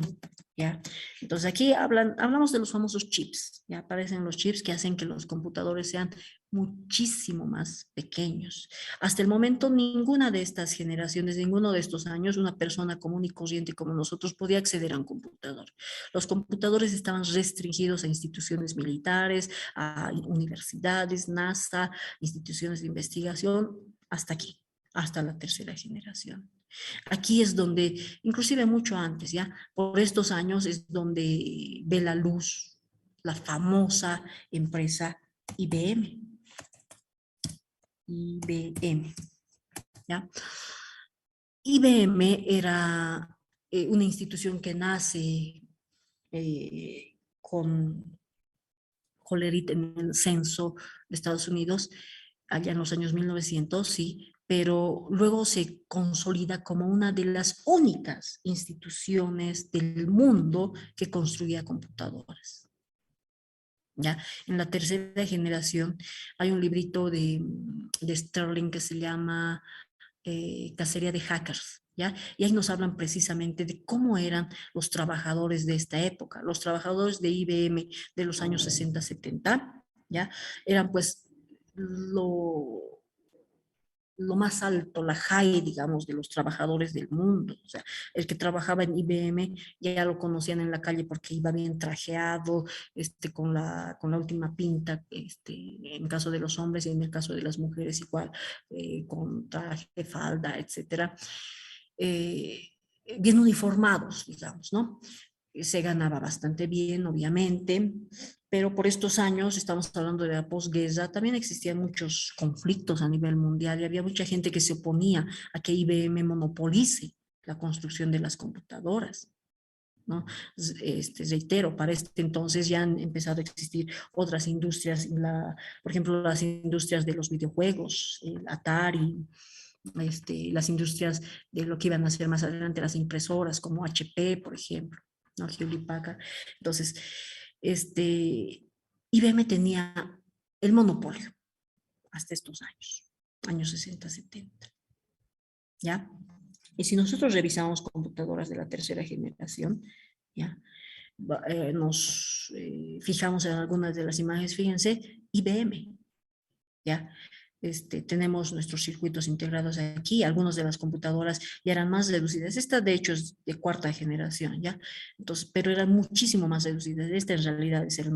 Speaker 1: ¿ya? Entonces aquí hablamos de los famosos chips, ¿ya? Aparecen los chips que hacen que los computadores sean muchísimo más pequeños. Hasta el momento, ninguna de estas generaciones, ninguno de estos años, una persona común y corriente como nosotros podía acceder a un computador. Los computadores estaban restringidos a instituciones militares, a universidades, NASA, instituciones de investigación, hasta aquí, hasta la tercera generación. Aquí es donde, inclusive mucho antes, ya, por estos años es donde ve la luz la famosa empresa IBM. IBM, ¿ya? IBM era una institución que nace con Hollerith en el censo de Estados Unidos, allá en los años 1900, sí, pero luego se consolida como una de las únicas instituciones del mundo que construía computadoras. ¿ya? En la tercera generación hay un librito de Sterling que se llama Cacería de Hackers, ¿ya? Y ahí nos hablan precisamente de cómo eran los trabajadores de esta época, los trabajadores de IBM de los años 60, 70, ¿ya? Eran pues lo más alto, la high, digamos, de los trabajadores del mundo. O sea, el que trabajaba en IBM ya lo conocían en la calle porque iba bien trajeado, con la última pinta, en caso de los hombres y en el caso de las mujeres igual, con traje, falda, etcétera. Eh, Bien uniformados, digamos, ¿no? Se ganaba bastante bien, obviamente, pero por estos años, estamos hablando de la posguerra, también existían muchos conflictos a nivel mundial y había mucha gente que se oponía a que IBM monopolice la construcción de las computadoras, ¿no? Reitero, para este entonces ya han empezado a existir otras industrias, por ejemplo, las industrias de los videojuegos, el Atari, las industrias de lo que iban a ser más adelante las impresoras, como HP, por ejemplo, ¿no? Hewlett Packard. Entonces, IBM tenía el monopolio hasta estos años 60, 70, ¿ya? Y si nosotros revisamos computadoras de la tercera generación, ¿ya? Nos fijamos en algunas de las imágenes, fíjense, IBM, ¿ya? Tenemos nuestros circuitos integrados aquí, algunas de las computadoras ya eran más reducidas. Esta de hecho es de cuarta generación, ¿ya? Entonces, pero eran muchísimo más reducidas. Esta en realidad esta es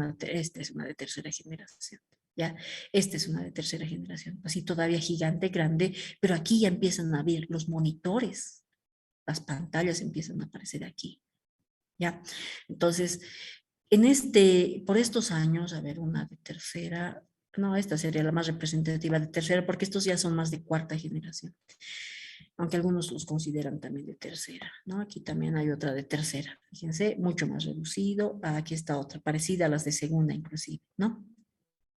Speaker 1: una de tercera generación, ¿ya? Esta es una de tercera generación, así todavía gigante, grande, pero aquí ya empiezan a ver los monitores, las pantallas empiezan a aparecer aquí, ¿ya? Entonces, por estos años, a ver, una de tercera, no, esta sería la más representativa de tercera, porque estos ya son más de cuarta generación, aunque algunos los consideran también de tercera, ¿no? Aquí también hay otra de tercera, fíjense, mucho más reducido, aquí está otra, parecida a las de segunda inclusive, ¿no?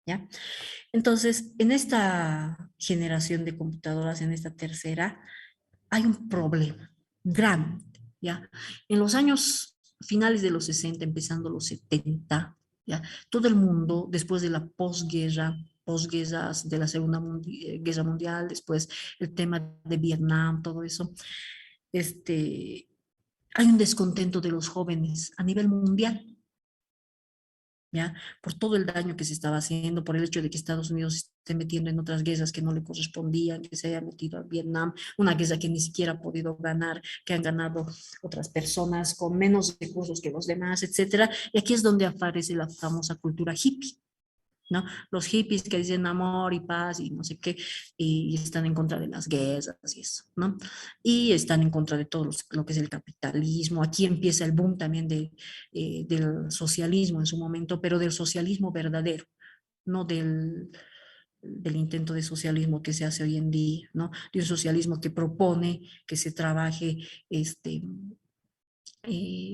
Speaker 1: ¿Ya? Entonces, en esta generación de computadoras, en esta tercera, hay un problema grande, ¿ya? En los años finales de los 60, empezando los 70, ¿ya? Todo el mundo, después de la posguerra, posguerras de la Guerra Mundial, después el tema de Vietnam, todo eso, hay un descontento de los jóvenes a nivel mundial, ¿ya? Por todo el daño que se estaba haciendo, por el hecho de que Estados Unidos se esté metiendo en otras guerras que no le correspondían, que se haya metido a Vietnam, una guerra que ni siquiera ha podido ganar, que han ganado otras personas con menos recursos que los demás, etcétera. Y aquí es donde aparece la famosa cultura hippie, ¿no? Los hippies que dicen amor y paz y no sé qué, y están en contra de las guerras y eso, ¿no? Y están en contra de todo lo que es el capitalismo. Aquí empieza el boom también del socialismo en su momento, pero del socialismo verdadero, no del intento de socialismo que se hace hoy en día, ¿no? De un socialismo que propone que se trabaje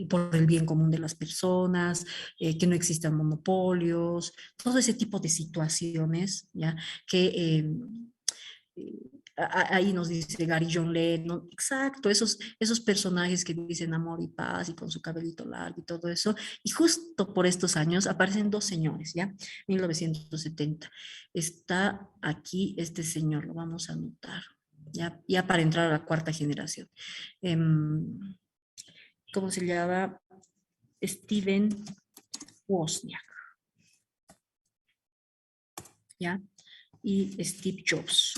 Speaker 1: por el bien común de las personas, que no existan monopolios, todo ese tipo de situaciones, ¿ya? Que eh, ahí nos dice Gary John Lennon, exacto, esos personajes que dicen amor y paz y con su cabellito largo y todo eso, y justo por estos años aparecen dos señores, ¿ya? 1970. Está aquí este señor, lo vamos a anotar, ya para entrar a la cuarta generación. ¿Cómo se llama? Steven Wozniak, ¿ya? Y Steve Jobs.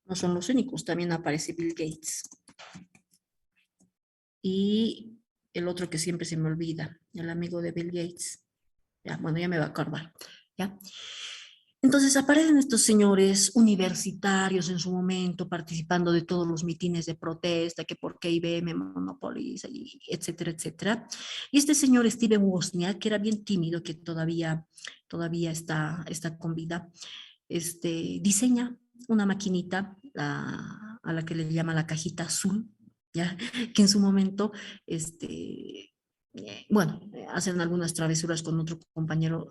Speaker 1: No son los únicos, también aparece Bill Gates. Y el otro que siempre se me olvida, el amigo de Bill Gates. Ya, bueno, ya me va a acordar, ¿ya? Entonces aparecen estos señores universitarios en su momento participando de todos los mitines de protesta, que por qué IBM monopoliza, y etcétera, etcétera. Y este señor Steven Wozniak, que era bien tímido, que todavía está con vida, diseña una maquinita a la que le llama la cajita azul, ¿ya? Que en su momento este, bueno, hacen algunas travesuras con otro compañero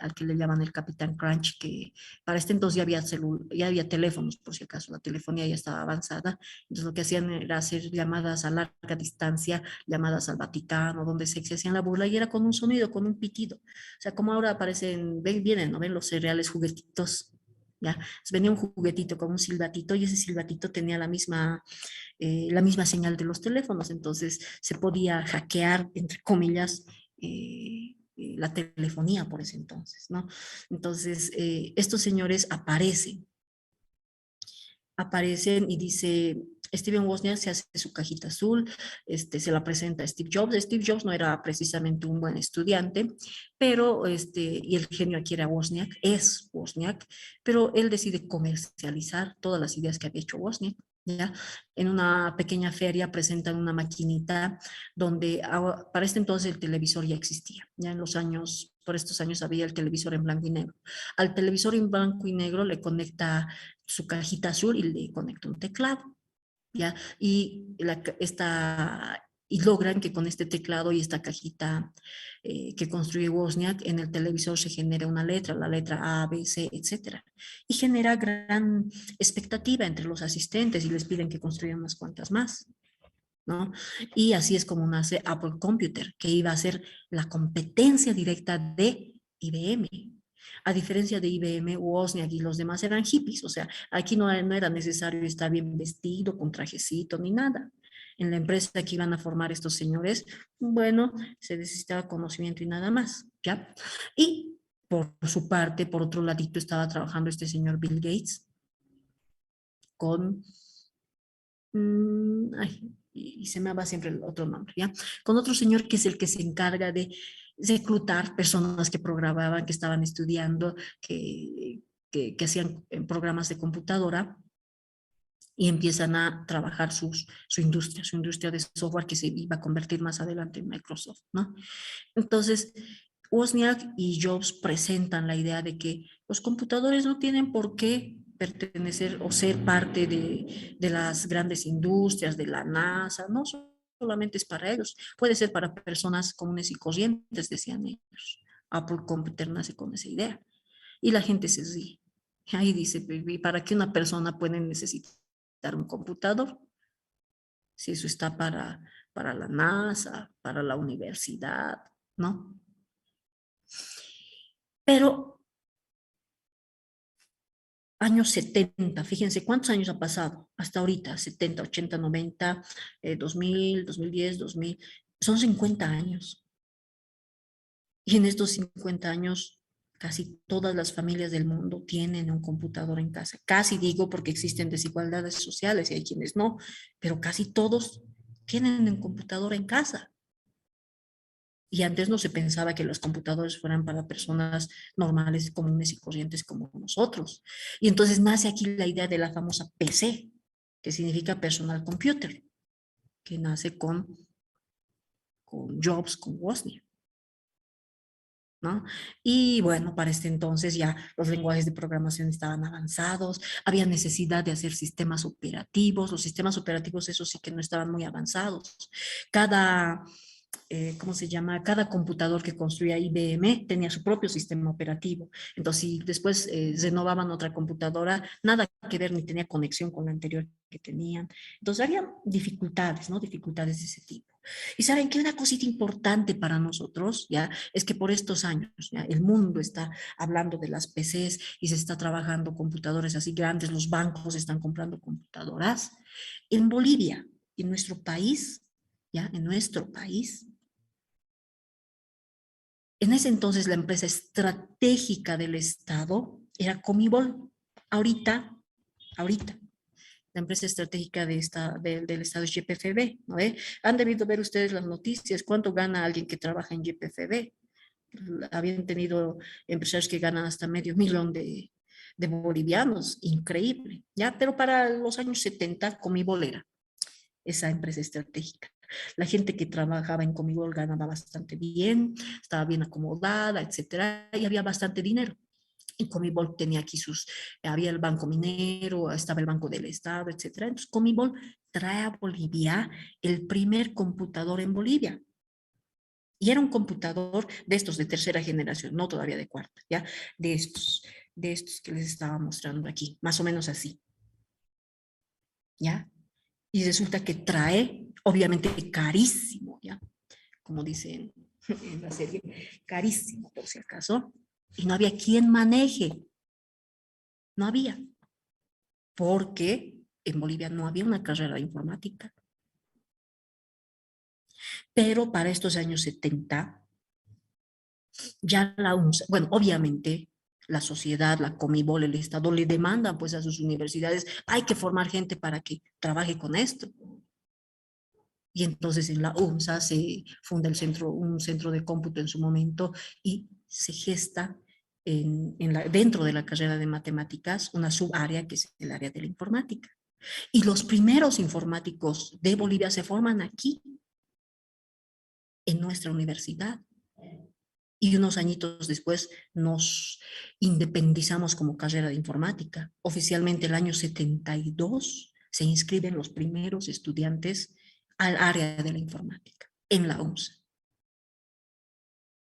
Speaker 1: al que le llaman el Capitán Crunch, que para este entonces ya había teléfonos, por si acaso, la telefonía ya estaba avanzada, entonces lo que hacían era hacer llamadas a larga distancia, llamadas al Vaticano, donde se hacían la burla, y era con un sonido, con un pitido. O sea, como ahora aparecen, vienen, ¿no ven los cereales juguetitos? ¿Ya? Entonces venía un juguetito con un silbatito, y ese silbatito tenía la misma señal de los teléfonos, entonces se podía hackear, entre comillas, la telefonía por ese entonces, ¿no? Entonces, estos señores aparecen y dice, Steven Wozniak se hace su cajita azul, se la presenta a Steve Jobs. Steve Jobs no era precisamente un buen estudiante, pero y el genio aquí era Wozniak, es Wozniak, pero él decide comercializar todas las ideas que había hecho Wozniak. ¿Ya? En una pequeña feria presentan una maquinita donde para este entonces el televisor ya existía. Ya en los años, por estos años había el televisor en blanco y negro. Al televisor en blanco y negro le conecta su cajita azul y le conecta un teclado, ¿ya? Y logran que con este teclado y esta cajita que construye Wozniak, en el televisor se genera una letra, la letra A, B, C, etcétera. Y genera gran expectativa entre los asistentes y les piden que construyan unas cuantas más, ¿no? Y así es como nace Apple Computer, que iba a ser la competencia directa de IBM. A diferencia de IBM, Wozniak y los demás eran hippies, o sea, aquí no era necesario estar bien vestido, con trajecito, ni nada. En la empresa que iban a formar estos señores, bueno, se necesitaba conocimiento y nada más, ¿ya? Y por su parte, por otro ladito, estaba trabajando este señor Bill Gates con y se me va siempre el otro nombre, ¿ya? Con otro señor que es el que se encarga de reclutar personas que programaban, que estaban estudiando, que hacían programas de computadora y empiezan a trabajar su industria de software que se iba a convertir más adelante en Microsoft, ¿no? Entonces, Wozniak y Jobs presentan la idea de que los computadores no tienen por qué pertenecer o ser parte de las grandes industrias, de la NASA, no solamente es para ellos, puede ser para personas comunes y corrientes, decían ellos. Apple Computer nace con esa idea. Y la gente se ríe. Ahí dice, ¿para qué una persona puede necesitar un computador? Si eso está para la NASA, para la universidad, ¿no? Pero años 70, fíjense cuántos años ha pasado hasta ahorita, 70, 80, 90, 2000, 2010, 2000, son 50 años. Y en estos 50 años, casi todas las familias del mundo tienen un computador en casa. Casi digo porque existen desigualdades sociales y hay quienes no, pero casi todos tienen un computador en casa. Y antes no se pensaba que los computadores fueran para personas normales, comunes y corrientes como nosotros. Y entonces nace aquí la idea de la famosa PC, que significa Personal Computer, que nace con Jobs, con Wozniak, ¿no? Y bueno, para este entonces ya los lenguajes de programación estaban avanzados, había necesidad de hacer sistemas operativos, los sistemas operativos esos sí que no estaban muy avanzados. Cada ¿cómo se llama? Cada computador que construía IBM tenía su propio sistema operativo. Entonces, si después renovaban otra computadora, nada que ver ni tenía conexión con la anterior que tenían. Entonces, había dificultades, ¿no? Dificultades de ese tipo. Y saben que una cosita importante para nosotros, ya, es que por estos años, ya, el mundo está hablando de las PCs y se está trabajando computadores así grandes, los bancos están comprando computadoras. En Bolivia, en nuestro país, ya, en nuestro país, en ese entonces la empresa estratégica del Estado era Comibol. Ahorita, la empresa estratégica del Estado es YPFB, ¿no ve? Han debido ver ustedes las noticias, cuánto gana alguien que trabaja en YPFB. Habían tenido empresarios que ganan hasta medio millón de bolivianos, increíble, ¿ya? Pero para los años 70, Comibol era esa empresa estratégica. La gente que trabajaba en Comigol ganaba bastante bien, estaba bien acomodada, etcétera, y había bastante dinero. Y Comibol tenía aquí había el Banco Minero, estaba el Banco del Estado, etcétera. Entonces Comibol trae a Bolivia el primer computador en Bolivia. Y era un computador de estos de tercera generación, no todavía de cuarta, ¿ya? De estos que les estaba mostrando aquí, más o menos así, ¿ya? Y resulta que trae, obviamente, carísimo, ¿ya? Como dicen en la serie, carísimo, por si acaso, y no había quien maneje, no había, porque en Bolivia no había una carrera de informática. Pero para estos años 70 ya la UNSA, bueno, obviamente la sociedad, la Comibol, el Estado le demandan pues a sus universidades, hay que formar gente para que trabaje con esto. Y entonces en la UNSA se funda un centro de cómputo en su momento y se gesta dentro de la carrera de matemáticas una subárea que es el área de la informática. Y los primeros informáticos de Bolivia se forman aquí, en nuestra universidad. Y unos añitos después nos independizamos como carrera de informática. Oficialmente el año 72 se inscriben los primeros estudiantes al área de la informática en la UNSA.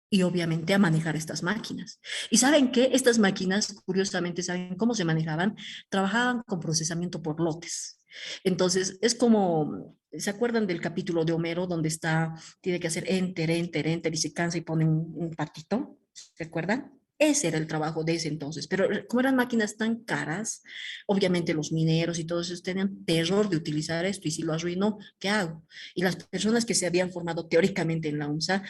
Speaker 1: Y obviamente a manejar estas máquinas. ¿Y saben qué? Estas máquinas, curiosamente, ¿saben cómo se manejaban? Trabajaban con procesamiento por lotes. Entonces, es como, ¿se acuerdan del capítulo de Homero donde está, tiene que hacer enter, enter, enter y se cansa y pone un patito? ¿Se acuerdan? Ese era el trabajo de ese entonces, pero como eran máquinas tan caras, obviamente los mineros y todos ellos tenían terror de utilizar esto y si lo arruinó, ¿qué hago? Y las personas que se habían formado teóricamente en la UNSA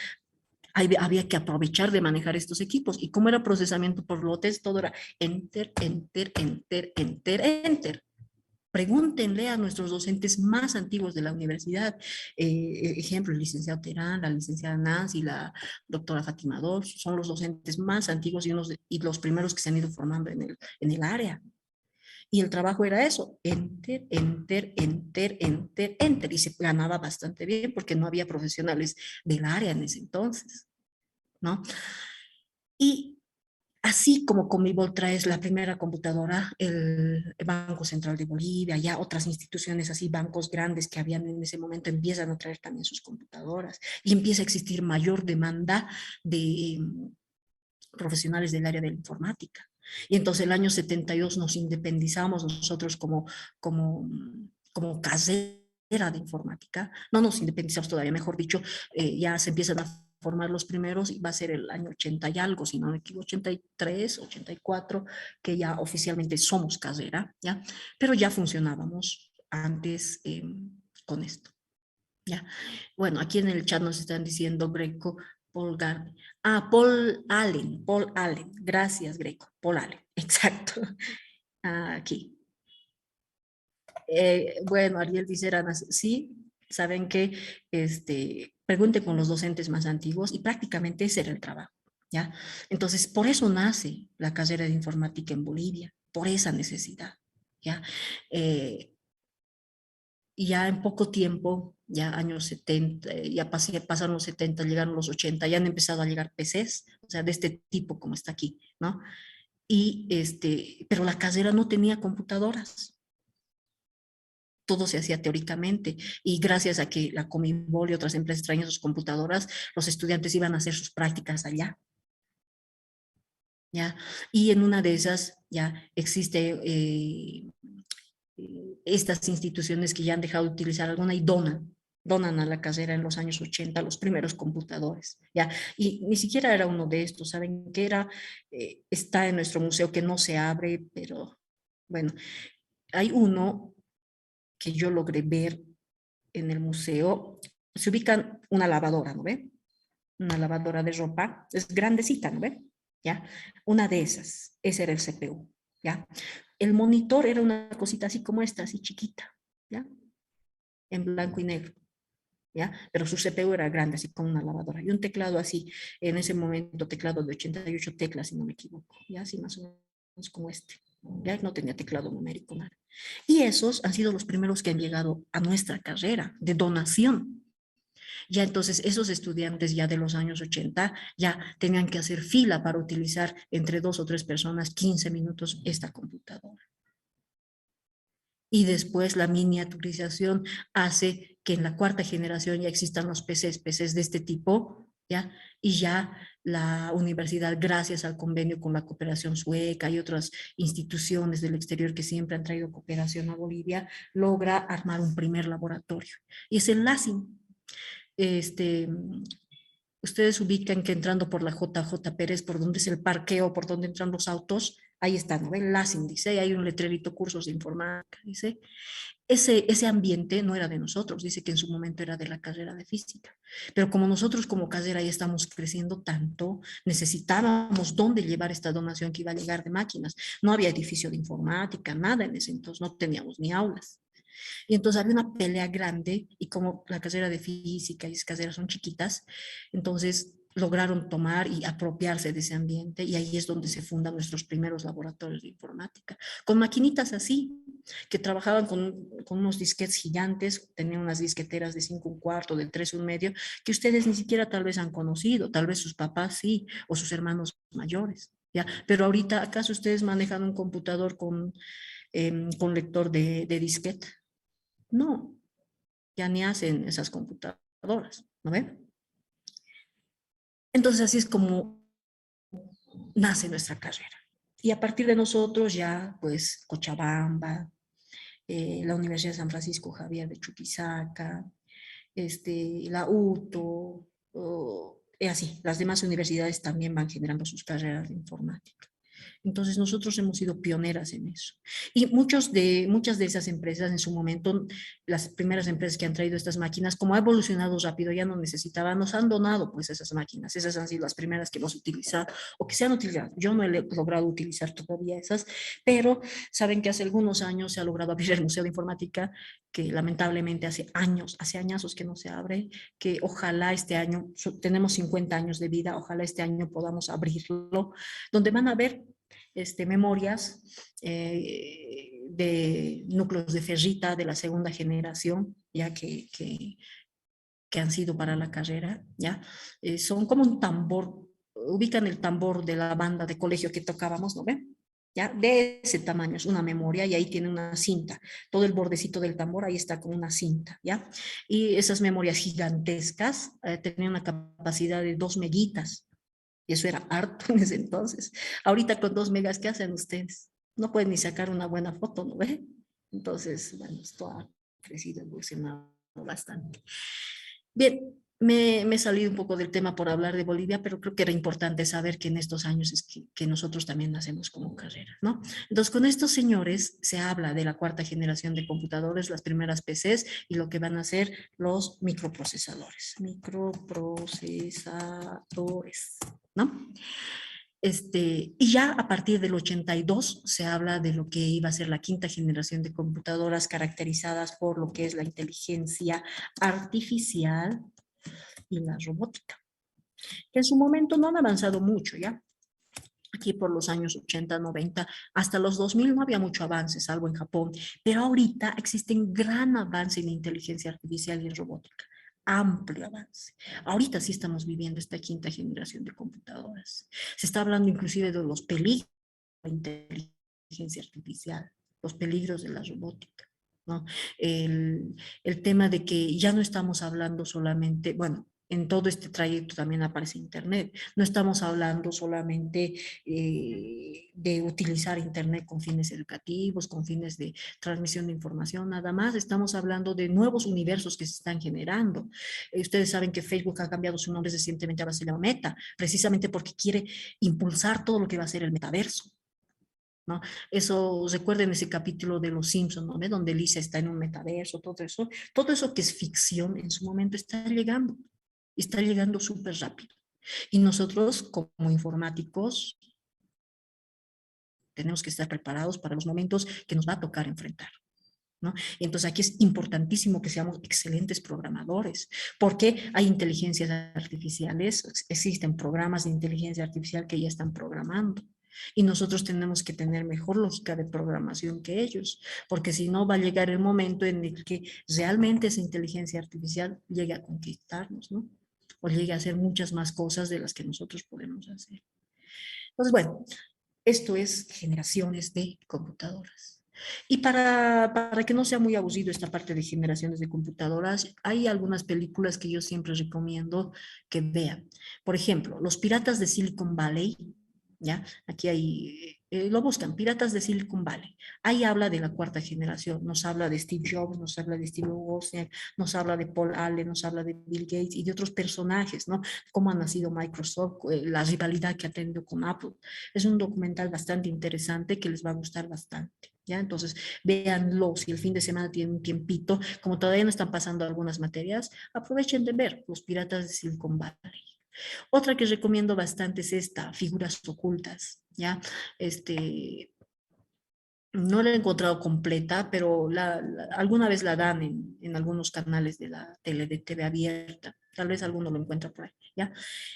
Speaker 1: había que aprovechar de manejar estos equipos. Y como era procesamiento por lotes, todo era enter, enter, enter, enter, enter. Pregúntenle a nuestros docentes más antiguos de la universidad, ejemplo, el licenciado Terán, la licenciada Nancy, la doctora Fátima Dol, son los docentes más antiguos y los primeros que se han ido formando en el área. Y el trabajo era eso, enter, enter, enter, enter, enter, y se ganaba bastante bien porque no había profesionales del área en ese entonces, ¿no? Y así como Comibol trae la primera computadora, el Banco Central de Bolivia, ya otras instituciones así, bancos grandes que habían en ese momento, empiezan a traer también sus computadoras y empieza a existir mayor demanda de profesionales del área de la informática. Y entonces el año 72 nos independizamos nosotros como casera de informática. No nos independizamos todavía, mejor dicho, ya se empiezan a formar los primeros y va a ser el año 80 y algo, si no me equivoco, 83, 84, que ya oficialmente somos casera, ¿ya? Pero ya funcionábamos antes con esto. ¿Ya? Bueno, aquí en el chat nos están diciendo Greco, Paul Garvey. Ah, Paul Allen. Gracias, Greco. Paul Allen, exacto. Aquí. Bueno, Ariel dice, sí, saben que pregunten con los docentes más antiguos y prácticamente ese era el trabajo, ¿ya? Entonces, por eso nace la carrera de informática en Bolivia, por esa necesidad, ¿ya? Eh, y ya en poco tiempo, ya años 70, ya pasaron los 70, llegaron los 80, ya han empezado a llegar PCs, o sea, de este tipo como está aquí, ¿no? Y pero la carrera no tenía computadoras, todo se hacía teóricamente y gracias a que la Comibol y otras empresas traían sus computadoras, los estudiantes iban a hacer sus prácticas allá, ¿ya? Y en una de esas ya existe estas instituciones que ya han dejado de utilizar alguna y donan a la carrera en los años 80 los primeros computadores, ¿ya? Y ni siquiera era uno de estos, ¿saben qué era? Está en nuestro museo que no se abre, pero bueno, hay uno que yo logré ver en el museo, se ubica una lavadora, ¿no ve? Una lavadora de ropa, es grandecita, ¿no ve? ¿Ya? Una de esas, ese era el CPU, ¿ya? El monitor era una cosita así como esta, así chiquita, ¿ya? En blanco y negro, ¿ya? Pero su CPU era grande, así como una lavadora. Y un teclado así, en ese momento, teclado de 88 teclas, si no me equivoco, ¿ya? Así más o menos como este. Ya no tenía teclado numérico, nada. Y esos han sido los primeros que han llegado a nuestra carrera de donación. Ya entonces esos estudiantes ya de los años 80 ya tenían que hacer fila para utilizar entre dos o tres personas 15 minutos esta computadora. Y después la miniaturización hace que en la cuarta generación ya existan los PCs de este tipo ¿ya? Y ya la universidad, gracias al convenio con la cooperación sueca y otras instituciones del exterior que siempre han traído cooperación a Bolivia, logra armar un primer laboratorio. Y es el LACIN. Este, ustedes ubican que entrando por la JJ Pérez, por donde es el parqueo, por donde entran los autos, ahí está, ¿no ven? LACIN, dice, ahí hay un letrerito, cursos de informática, dice. Ese ambiente no era de nosotros, dice que en su momento era de la carrera de física. Pero como nosotros como carrera ya estamos creciendo tanto, necesitábamos dónde llevar esta donación que iba a llegar de máquinas. No había edificio de informática, nada en ese entonces, no teníamos ni aulas. Y entonces había una pelea grande y como la carrera de física y las carreras son chiquitas, entonces lograron tomar y apropiarse de ese ambiente y ahí es donde se fundan nuestros primeros laboratorios de informática, con maquinitas así, que trabajaban con unos disquetes gigantes, tenían unas disqueteras de 5 1/4, de 3 1/2, que ustedes ni siquiera tal vez han conocido, tal vez sus papás sí, o sus hermanos mayores. ¿Ya? Pero ahorita, ¿acaso ustedes manejan un computador con lector de disquete? No, ya ni hacen esas computadoras, ¿no ven? Entonces así es como nace nuestra carrera. Y a partir de nosotros ya, pues, Cochabamba, la Universidad de San Francisco Javier de Chuquisaca, la UTO, y así, las demás universidades también van generando sus carreras de informática. Entonces nosotros hemos sido pioneras en eso. Y muchas de esas empresas en su momento, las primeras empresas que han traído estas máquinas, como ha evolucionado rápido, ya no necesitaban, nos han donado pues esas máquinas. Esas han sido las primeras que hemos utilizado o que se han utilizado. Yo no he logrado utilizar todavía esas, pero saben que hace algunos años se ha logrado abrir el Museo de Informática, que lamentablemente hace años que no se abre, que ojalá este año, tenemos 50 años de vida, ojalá este año podamos abrirlo, donde van a ver memorias de núcleos de ferrita de la segunda generación, ya que han sido para la carrera, ¿ya? Son como un tambor, ubican el tambor de la banda de colegio que tocábamos, ¿no ven? ¿Ya? De ese tamaño, es una memoria y ahí tiene una cinta. Todo el bordecito del tambor ahí está con una cinta, ¿ya? Y esas memorias gigantescas tenían una capacidad de 2 megitas, y eso era harto en ese entonces. Ahorita con 2 megas, ¿qué hacen ustedes? No pueden ni sacar una buena foto, ¿no ve? Entonces, bueno, esto ha crecido, evolucionado bastante. Bien, me he salido un poco del tema por hablar de Bolivia, pero creo que era importante saber que en estos años es que nosotros también nacemos como carrera, ¿no? Entonces, con estos señores se habla de la cuarta generación de computadores, las primeras PCs y lo que van a ser los microprocesadores. Microprocesadores, ¿no? Y ya a partir del 82 se habla de lo que iba a ser la quinta generación de computadoras caracterizadas por lo que es la inteligencia artificial y la robótica, que en su momento no han avanzado mucho, ¿ya? Aquí por los años 80, 90, hasta los 2000 no había mucho avance, salvo en Japón, pero ahorita existe un gran avance en inteligencia artificial y en robótica, amplio avance. Ahorita sí estamos viviendo esta quinta generación de computadoras. Se está hablando inclusive de los peligros de la inteligencia artificial, los peligros de la robótica, ¿no? El tema de que ya no estamos hablando solamente, bueno, en todo este trayecto también aparece Internet. No estamos hablando solamente de utilizar Internet con fines educativos, con fines de transmisión de información, nada más. Estamos hablando de nuevos universos que se están generando. Ustedes saben que Facebook ha cambiado su nombre recientemente, ahora se llama Meta, precisamente porque quiere impulsar todo lo que va a ser el metaverso, ¿no? Eso, recuerden ese capítulo de Los Simpsons, ¿no? Donde Lisa está en un metaverso, todo eso que es ficción en su momento está llegando súper rápido. Y nosotros como informáticos tenemos que estar preparados para los momentos que nos va a tocar enfrentar, ¿no? Entonces aquí es importantísimo que seamos excelentes programadores, porque hay inteligencias artificiales, existen programas de inteligencia artificial que ya están programando. Y nosotros tenemos que tener mejor lógica de programación que ellos, porque si no va a llegar el momento en el que realmente esa inteligencia artificial llegue a conquistarnos, ¿no? O llegue a hacer muchas más cosas de las que nosotros podemos hacer. Entonces, bueno, esto es generaciones de computadoras. Y para que no sea muy aburrido esta parte de generaciones de computadoras, hay algunas películas que yo siempre recomiendo que vean. Por ejemplo, Los Piratas de Silicon Valley, ¿ya? Aquí hay, lo buscan, Piratas de Silicon Valley. Ahí habla de la cuarta generación, nos habla de Steve Jobs, nos habla de Steve Wozniak, nos habla de Paul Allen, nos habla de Bill Gates y de otros personajes, ¿no? Cómo ha nacido Microsoft, la rivalidad que ha tenido con Apple. Es un documental bastante interesante que les va a gustar bastante. ¿Ya? Entonces, véanlo, si el fin de semana tienen un tiempito, como todavía no están pasando algunas materias, aprovechen de ver Los Piratas de Silicon Valley. Otra que recomiendo bastante es esta, Figuras Ocultas, ¿ya? Este, no la he encontrado completa, pero alguna vez la dan en algunos canales de la tele, de TV abierta. Tal vez alguno lo encuentra por ahí, ¿ya?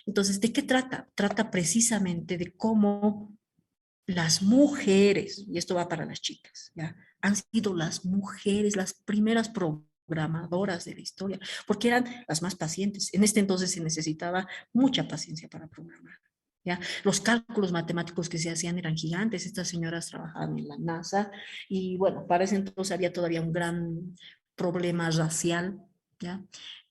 Speaker 1: Entonces, ¿de qué trata? Trata precisamente de cómo las mujeres, y esto va para las chicas, ¿ya? Han sido las mujeres las primeras programadoras de la historia, porque eran las más pacientes. En este entonces se necesitaba mucha paciencia para programar. ¿Ya? Los cálculos matemáticos que se hacían eran gigantes. Estas señoras trabajaban en la NASA y bueno, para ese entonces había todavía un gran problema racial, ¿ya?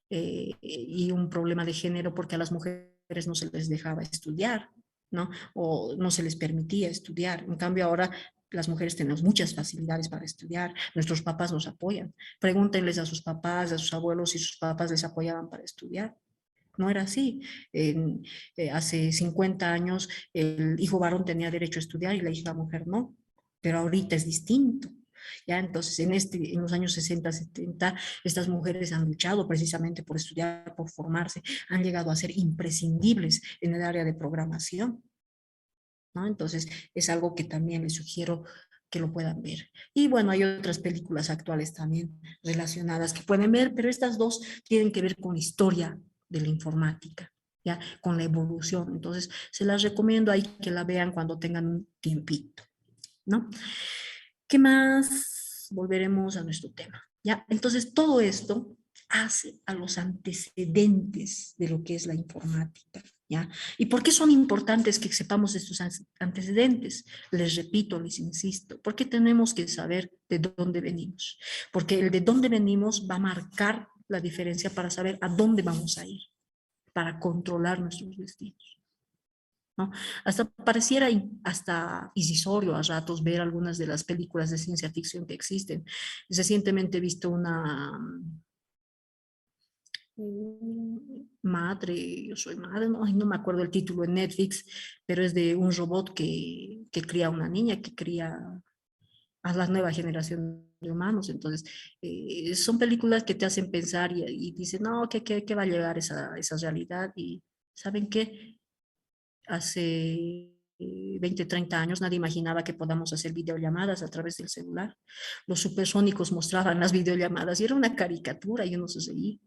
Speaker 1: Y un problema de género porque a las mujeres no se les dejaba estudiar, ¿no? O no se les permitía estudiar. En cambio, ahora las mujeres tenemos muchas facilidades para estudiar, nuestros papás nos apoyan. Pregúntenles a sus papás, a sus abuelos si sus papás les apoyaban para estudiar. No era así. Hace 50 años el hijo varón tenía derecho a estudiar y la hija mujer no, pero ahorita es distinto. ¿Ya? Entonces, en los años 60, 70, estas mujeres han luchado precisamente por estudiar, por formarse, han llegado a ser imprescindibles en el área de programación, ¿no? Entonces, es algo que también les sugiero que lo puedan ver. Y bueno, hay otras películas actuales también relacionadas que pueden ver, pero estas dos tienen que ver con historia de la informática, ¿ya? Con la evolución. Entonces, se las recomiendo ahí que la vean cuando tengan un tiempito, ¿no? ¿Qué más? Volveremos a nuestro tema, ¿ya? Entonces, todo esto hace a los antecedentes de lo que es la informática, ¿ya? ¿Y por qué son importantes que sepamos estos antecedentes? Les repito, les insisto, porque tenemos que saber de dónde venimos, porque el de dónde venimos va a marcar la diferencia para saber a dónde vamos a ir, para controlar nuestros destinos. ¿No? Hasta pareciera hasta irrisorio a ratos ver algunas de las películas de ciencia ficción que existen. Recientemente he visto una madre, yo soy madre, no, ay, no me acuerdo el título en Netflix, pero es de un robot que cría a una niña, que cría a la nueva generación de humanos. Entonces, son películas que te hacen pensar y dicen, no, que va a llegar esa realidad. Y ¿saben qué? Hace 20, 30 años nadie imaginaba que podamos hacer videollamadas a través del celular. Los supersónicos mostraban las videollamadas y era una caricatura y uno se reía.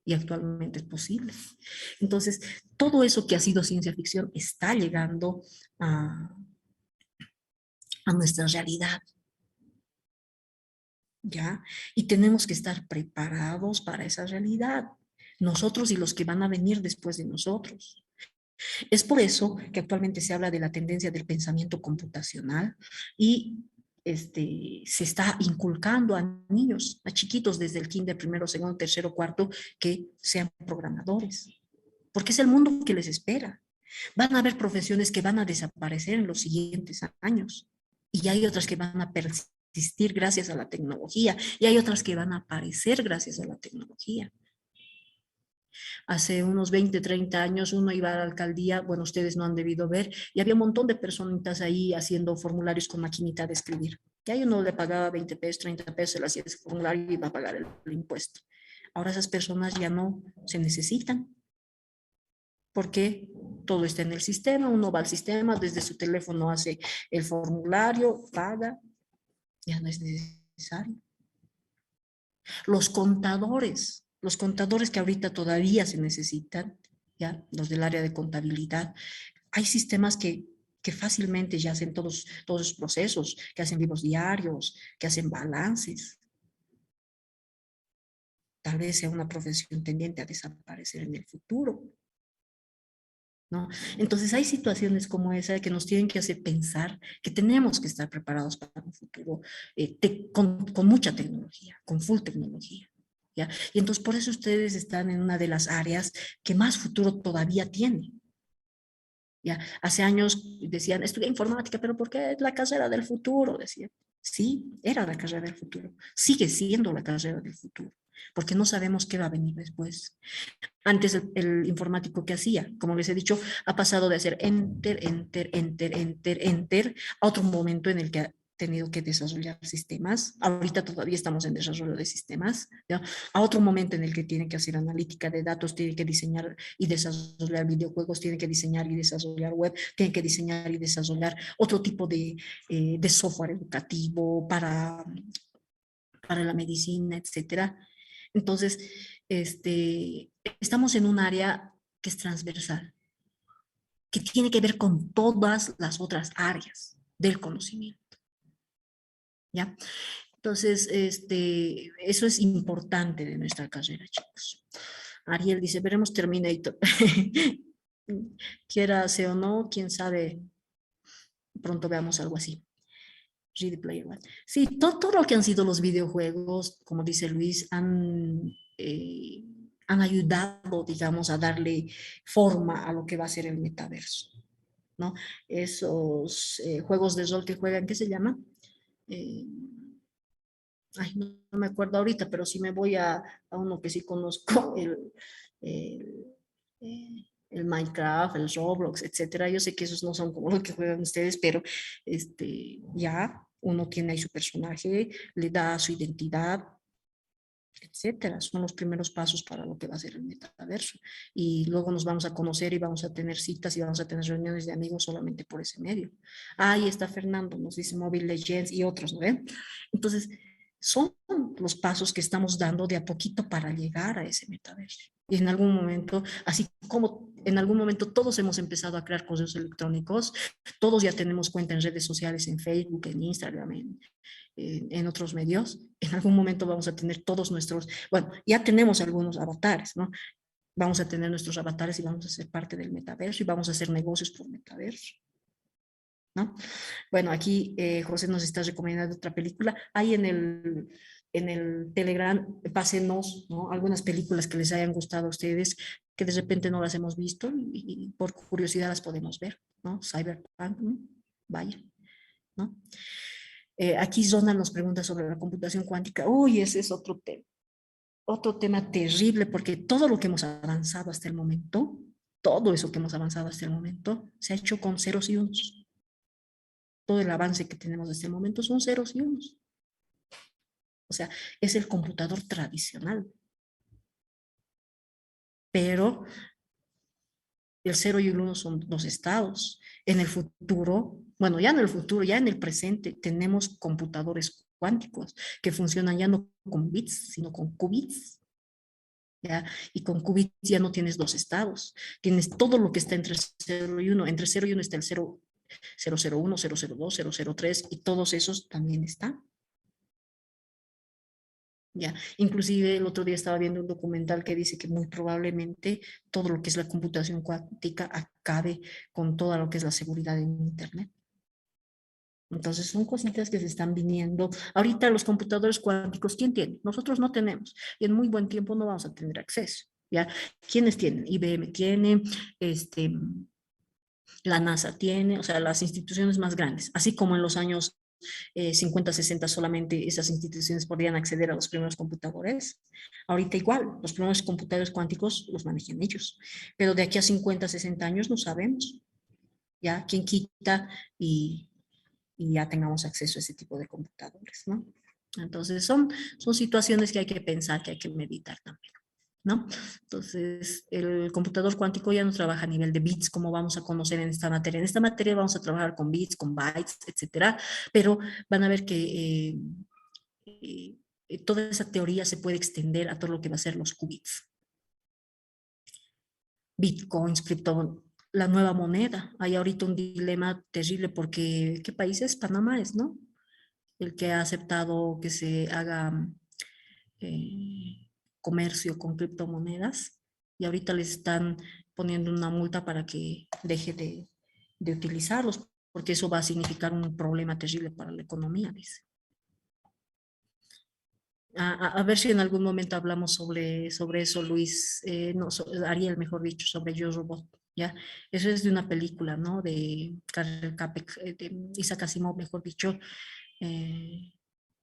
Speaker 1: Y actualmente es posible. Entonces, todo eso que ha sido ciencia ficción está llegando a, a nuestra realidad, ¿ya? Y tenemos que estar preparados para esa realidad, nosotros y los que van a venir después de nosotros. Es por eso que actualmente se habla de la tendencia del pensamiento computacional y se está inculcando a niños, a chiquitos desde el kinder, primero, segundo, tercero, cuarto, que sean programadores, porque es el mundo que les espera. Van a haber profesiones que van a desaparecer en los siguientes años y hay otras que van a persistir gracias a la tecnología y hay otras que van a aparecer gracias a la tecnología. Hace unos 20, 30 años uno iba a la alcaldía, bueno, ustedes no han debido ver, y había un montón de personitas ahí haciendo formularios con maquinita de escribir. Y ahí uno le pagaba 20 pesos, 30 pesos, le hacía ese formulario y iba a pagar el impuesto. Ahora esas personas ya no se necesitan porque todo está en el sistema, uno va al sistema, desde su teléfono hace el formulario, paga, ya no es necesario. Los contadores que ahorita todavía se necesitan, ya, los del área de contabilidad, hay sistemas que fácilmente ya hacen todos los procesos, que hacen libros diarios, que hacen balances. Tal vez sea una profesión tendiente a desaparecer en el futuro. ¿no? Entonces hay situaciones como esa que nos tienen que hacer pensar que tenemos que estar preparados para un futuro con mucha tecnología, con full tecnología. ¿Ya? Y entonces por eso ustedes están en una de las áreas que más futuro todavía tiene. ¿Ya? Hace años decían, estudia informática, pero ¿por qué es la carrera del futuro? Decían. Sí, era la carrera del futuro. Sigue siendo la carrera del futuro, porque no sabemos qué va a venir después. Antes el informático que hacía, como les he dicho, ha pasado de hacer enter, enter, enter, enter, enter, a otro momento en el que ha tenido que desarrollar sistemas. Ahorita todavía estamos en desarrollo de sistemas, ¿ya? A otro momento en el que tiene que hacer analítica de datos, tiene que diseñar y desarrollar videojuegos, tiene que diseñar y desarrollar web, tiene que diseñar y desarrollar otro tipo de software educativo para la medicina, etcétera. Entonces, estamos en un área que es transversal, que tiene que ver con todas las otras áreas del conocimiento, ¿ya? Entonces, eso es importante de nuestra carrera, chicos. Ariel dice, veremos Terminator. Quiera sea o no, quién sabe, pronto veamos algo así. Ready Player One. Sí, todo lo que han sido los videojuegos, como dice Luis, han ayudado, digamos, a darle forma a lo que va a ser el metaverso, ¿no? Esos juegos de rol que juegan, ¿qué se llama? Eh, ay, no me acuerdo ahorita, pero sí me voy a uno que sí conozco, el, el Minecraft, el Roblox, etcétera. Yo sé que esos no son como los que juegan ustedes, pero ya uno tiene ahí su personaje, le da su identidad, etcétera. Son los primeros pasos para lo que va a ser el metaverso. Y luego nos vamos a conocer y vamos a tener citas y vamos a tener reuniones de amigos solamente por ese medio. Ahí está Fernando, nos dice Mobile Legends y otros, ¿no ven? Entonces, son los pasos que estamos dando de a poquito para llegar a ese metaverso. Y en algún momento, así como en algún momento todos hemos empezado a crear correos electrónicos, todos ya tenemos cuenta en redes sociales, en Facebook, en Instagram, en otros medios, en algún momento vamos a tener todos nuestros, bueno, ya tenemos algunos avatares, ¿no? Vamos a tener nuestros avatares y vamos a ser parte del metaverso y vamos a hacer negocios por metaverso, ¿no? Bueno, aquí José nos está recomendando otra película. Hay en el Telegram, pásenos, ¿no? Algunas películas que les hayan gustado a ustedes, que de repente no las hemos visto y por curiosidad las podemos ver, ¿no? Cyberpunk, ¿no? Vaya, ¿no? Aquí Zona nos pregunta sobre la computación cuántica. Uy, ese es otro tema terrible, porque todo lo que hemos avanzado hasta el momento, todo eso que hemos avanzado hasta el momento, se ha hecho con ceros y unos. Todo el avance que tenemos hasta el momento son ceros y unos. O sea, es el computador tradicional. Pero el cero y el uno son los estados. En el futuro, bueno, ya en el futuro, ya en el presente, tenemos computadores cuánticos que funcionan ya no con bits, sino con qubits. ¿Ya? Y con qubits ya no tienes dos estados, tienes todo lo que está entre cero y uno. Entre cero y uno está el 0, 001, 002, 003 y todos esos también están. Ya, inclusive el otro día estaba viendo un documental que dice que muy probablemente todo lo que es la computación cuántica acabe con todo lo que es la seguridad en Internet. Entonces son cositas que se están viniendo. Ahorita los computadores cuánticos, ¿quién tiene? Nosotros no tenemos y en muy buen tiempo no vamos a tener acceso. ¿Ya? ¿Quiénes tienen? IBM tiene, la NASA tiene, o sea, las instituciones más grandes, así como en los años 50, 60 solamente esas instituciones podían acceder a los primeros computadores. Ahorita igual, los primeros computadores cuánticos los manejan ellos, pero de aquí a 50, 60 años no sabemos, ya quién quita y ya tengamos acceso a ese tipo de computadores, ¿no? Entonces son situaciones que hay que pensar, que hay que meditar también, ¿no? Entonces, el computador cuántico ya no trabaja a nivel de bits, como vamos a conocer en esta materia. En esta materia vamos a trabajar con bits, con bytes, etcétera, pero van a ver que toda esa teoría se puede extender a todo lo que va a ser los qubits. Bitcoins, cripto, la nueva moneda. Hay ahorita un dilema terrible porque, ¿qué país es? Panamá es, ¿no? El que ha aceptado que se haga eh, comercio con criptomonedas y ahorita les están poniendo una multa para que deje de utilizarlos, porque eso va a significar un problema terrible para la economía, dice. A ver si en algún momento hablamos sobre eso, Luis, no, Ariel, mejor dicho, sobre Yo Robot, ¿ya? Eso es de una película, ¿no? De Karel Capek, de Isaac Asimov, mejor dicho, eh,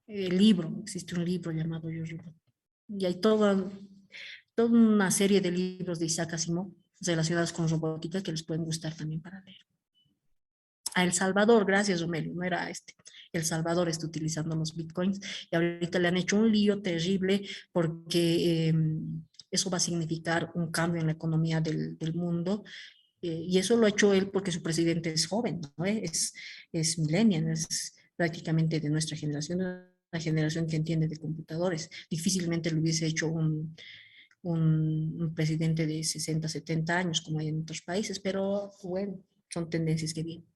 Speaker 1: el libro, existe un libro llamado Yo Robot. Y hay toda una serie de libros de Isaac Asimov relacionados con robótica que les pueden gustar también para leer. A El Salvador, gracias, Romelio, no era este. El Salvador está utilizando los bitcoins y ahorita le han hecho un lío terrible porque eso va a significar un cambio en la economía del mundo. Y eso lo ha hecho él porque su presidente es joven, ¿no? Es millennial, es prácticamente de nuestra generación, una generación que entiende de computadores. Difícilmente lo hubiese hecho un presidente de 60, 70 años como hay en otros países, pero bueno, son tendencias que vienen.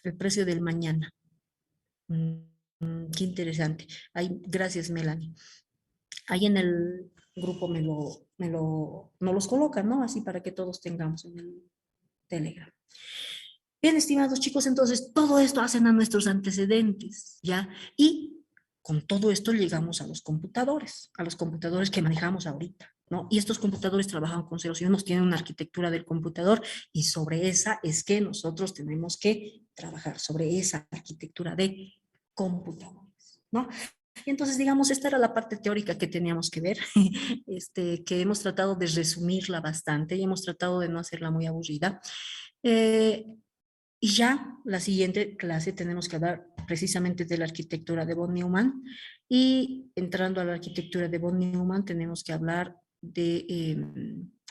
Speaker 1: El precio del mañana. Qué interesante. Ahí, gracias, Melanie. Ahí en el grupo no los colocan, ¿no? Así para que todos tengamos en el Telegram. Bien, estimados chicos, entonces todo esto hacen a nuestros antecedentes, ¿ya? Y con todo esto llegamos a los computadores que manejamos ahorita, ¿no? Y estos computadores trabajan con ceros y unos, tienen una arquitectura del computador y sobre esa es que nosotros tenemos que trabajar, sobre esa arquitectura de computadores, ¿no? Y entonces, digamos, esta era la parte teórica que teníamos que ver, que hemos tratado de resumirla bastante y hemos tratado de no hacerla muy aburrida. Y ya la siguiente clase tenemos que hablar precisamente de la arquitectura de von Neumann y entrando a la arquitectura de von Neumann tenemos que hablar de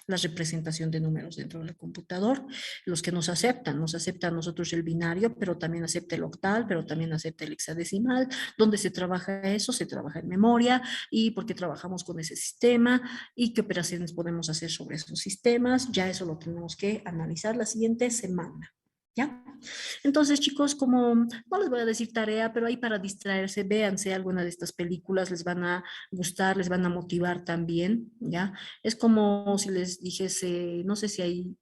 Speaker 1: la representación de números dentro del computador, los que nos acepta a nosotros el binario, pero también acepta el octal, pero también acepta el hexadecimal. ¿Dónde se trabaja eso? Se trabaja en memoria y por qué trabajamos con ese sistema y qué operaciones podemos hacer sobre esos sistemas. Ya eso lo tenemos que analizar la siguiente semana. ¿Ya? Entonces, chicos, como no les voy a decir tarea, pero ahí para distraerse, véanse alguna de estas películas, les van a gustar, les van a motivar también, ¿ya? Es como si les dijese, no sé si hay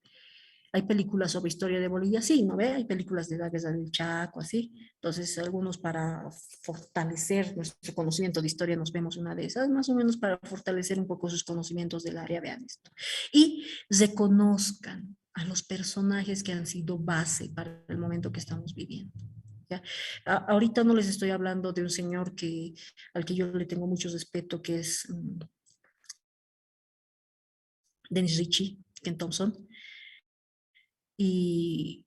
Speaker 1: películas sobre historia de Bolivia, sí, ¿no ve? Hay películas de la Guerra del Chaco, así. Entonces, algunos para fortalecer nuestro conocimiento de historia, nos vemos una de esas, más o menos para fortalecer un poco sus conocimientos del área, vean esto. Y reconozcan a los personajes que han sido base para el momento que estamos viviendo. ¿Ya? Ahorita no les estoy hablando de un señor al que yo le tengo mucho respeto, que es Dennis Ritchie, Ken Thompson, y,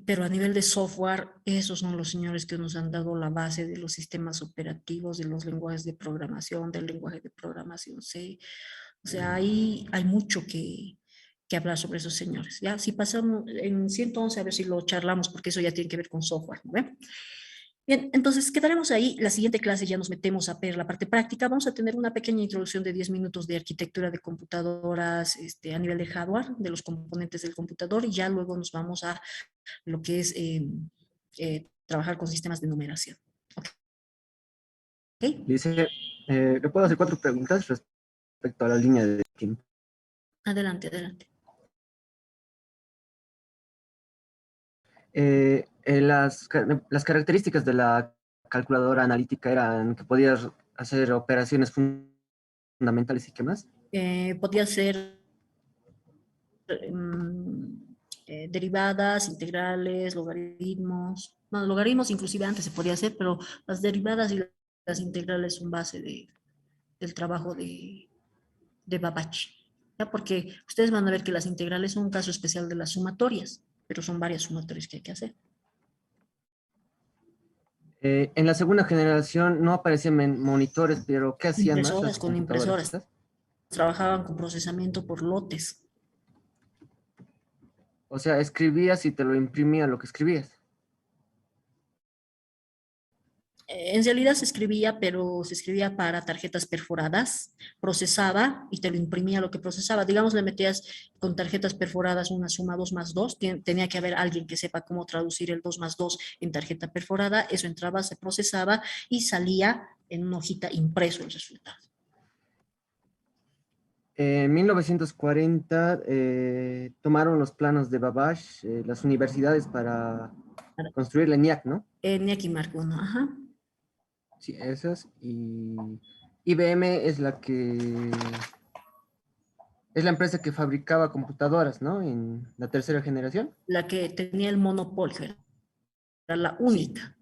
Speaker 1: pero a nivel de software, esos son los señores que nos han dado la base de los sistemas operativos, de los lenguajes de programación, del lenguaje de programación C. O sea, hay mucho que hablar sobre esos señores. ¿Ya? Si pasamos en 111, a ver si lo charlamos, porque eso ya tiene que ver con software, ¿no? Bien, entonces quedaremos ahí. La siguiente clase ya nos metemos a ver la parte práctica. Vamos a tener una pequeña introducción de 10 minutos de arquitectura de computadoras a nivel de hardware, de los componentes del computador, y ya luego nos vamos a lo que es trabajar con sistemas de numeración. ¿Okay?
Speaker 2: Dice, ¿le puedo hacer 4 preguntas respecto a la línea de tiempo?
Speaker 1: Adelante, adelante.
Speaker 2: Las características de la calculadora analítica eran que podías hacer operaciones fundamentales y qué más.
Speaker 1: Podría ser derivadas, integrales, logaritmos. No, logaritmos inclusive antes se podía hacer, pero las derivadas y las integrales son base del trabajo de Babbage. ¿Ya? Porque ustedes van a ver que las integrales son un caso especial de las sumatorias, pero son varias sumatorias que hay que hacer.
Speaker 2: En la segunda generación no aparecían monitores, pero ¿qué hacían más
Speaker 1: Impresoras
Speaker 2: las
Speaker 1: con
Speaker 2: computadoras
Speaker 1: impresoras.
Speaker 2: estas?
Speaker 1: Trabajaban con procesamiento por lotes.
Speaker 2: O sea, escribías y te lo imprimía lo que escribías.
Speaker 1: En realidad se escribía, pero se escribía para tarjetas perforadas, procesaba y te lo imprimía lo que procesaba. Digamos, le metías con tarjetas perforadas una suma 2 más 2, tenía que haber alguien que sepa cómo traducir el 2 más 2 en tarjeta perforada, eso entraba, se procesaba y salía en una hojita impreso el resultado.
Speaker 2: En 1940 tomaron los planos de Babbage, las universidades para construir la ENIAC, ¿no?
Speaker 1: ENIAC y Mark I, ajá.
Speaker 2: Sí, esas. Y IBM es es la empresa que fabricaba computadoras, ¿no? En la tercera generación.
Speaker 1: La que tenía el monopolio, era la
Speaker 2: Sí.
Speaker 1: única.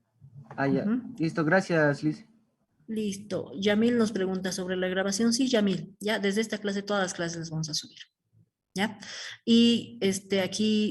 Speaker 2: Ah, ya.
Speaker 1: Ujú.
Speaker 2: Listo, gracias, Liz.
Speaker 1: Listo. Yamil nos pregunta sobre la grabación. Sí, Yamil, ya desde esta clase, todas las clases las vamos a subir. ¿Ya? Y aquí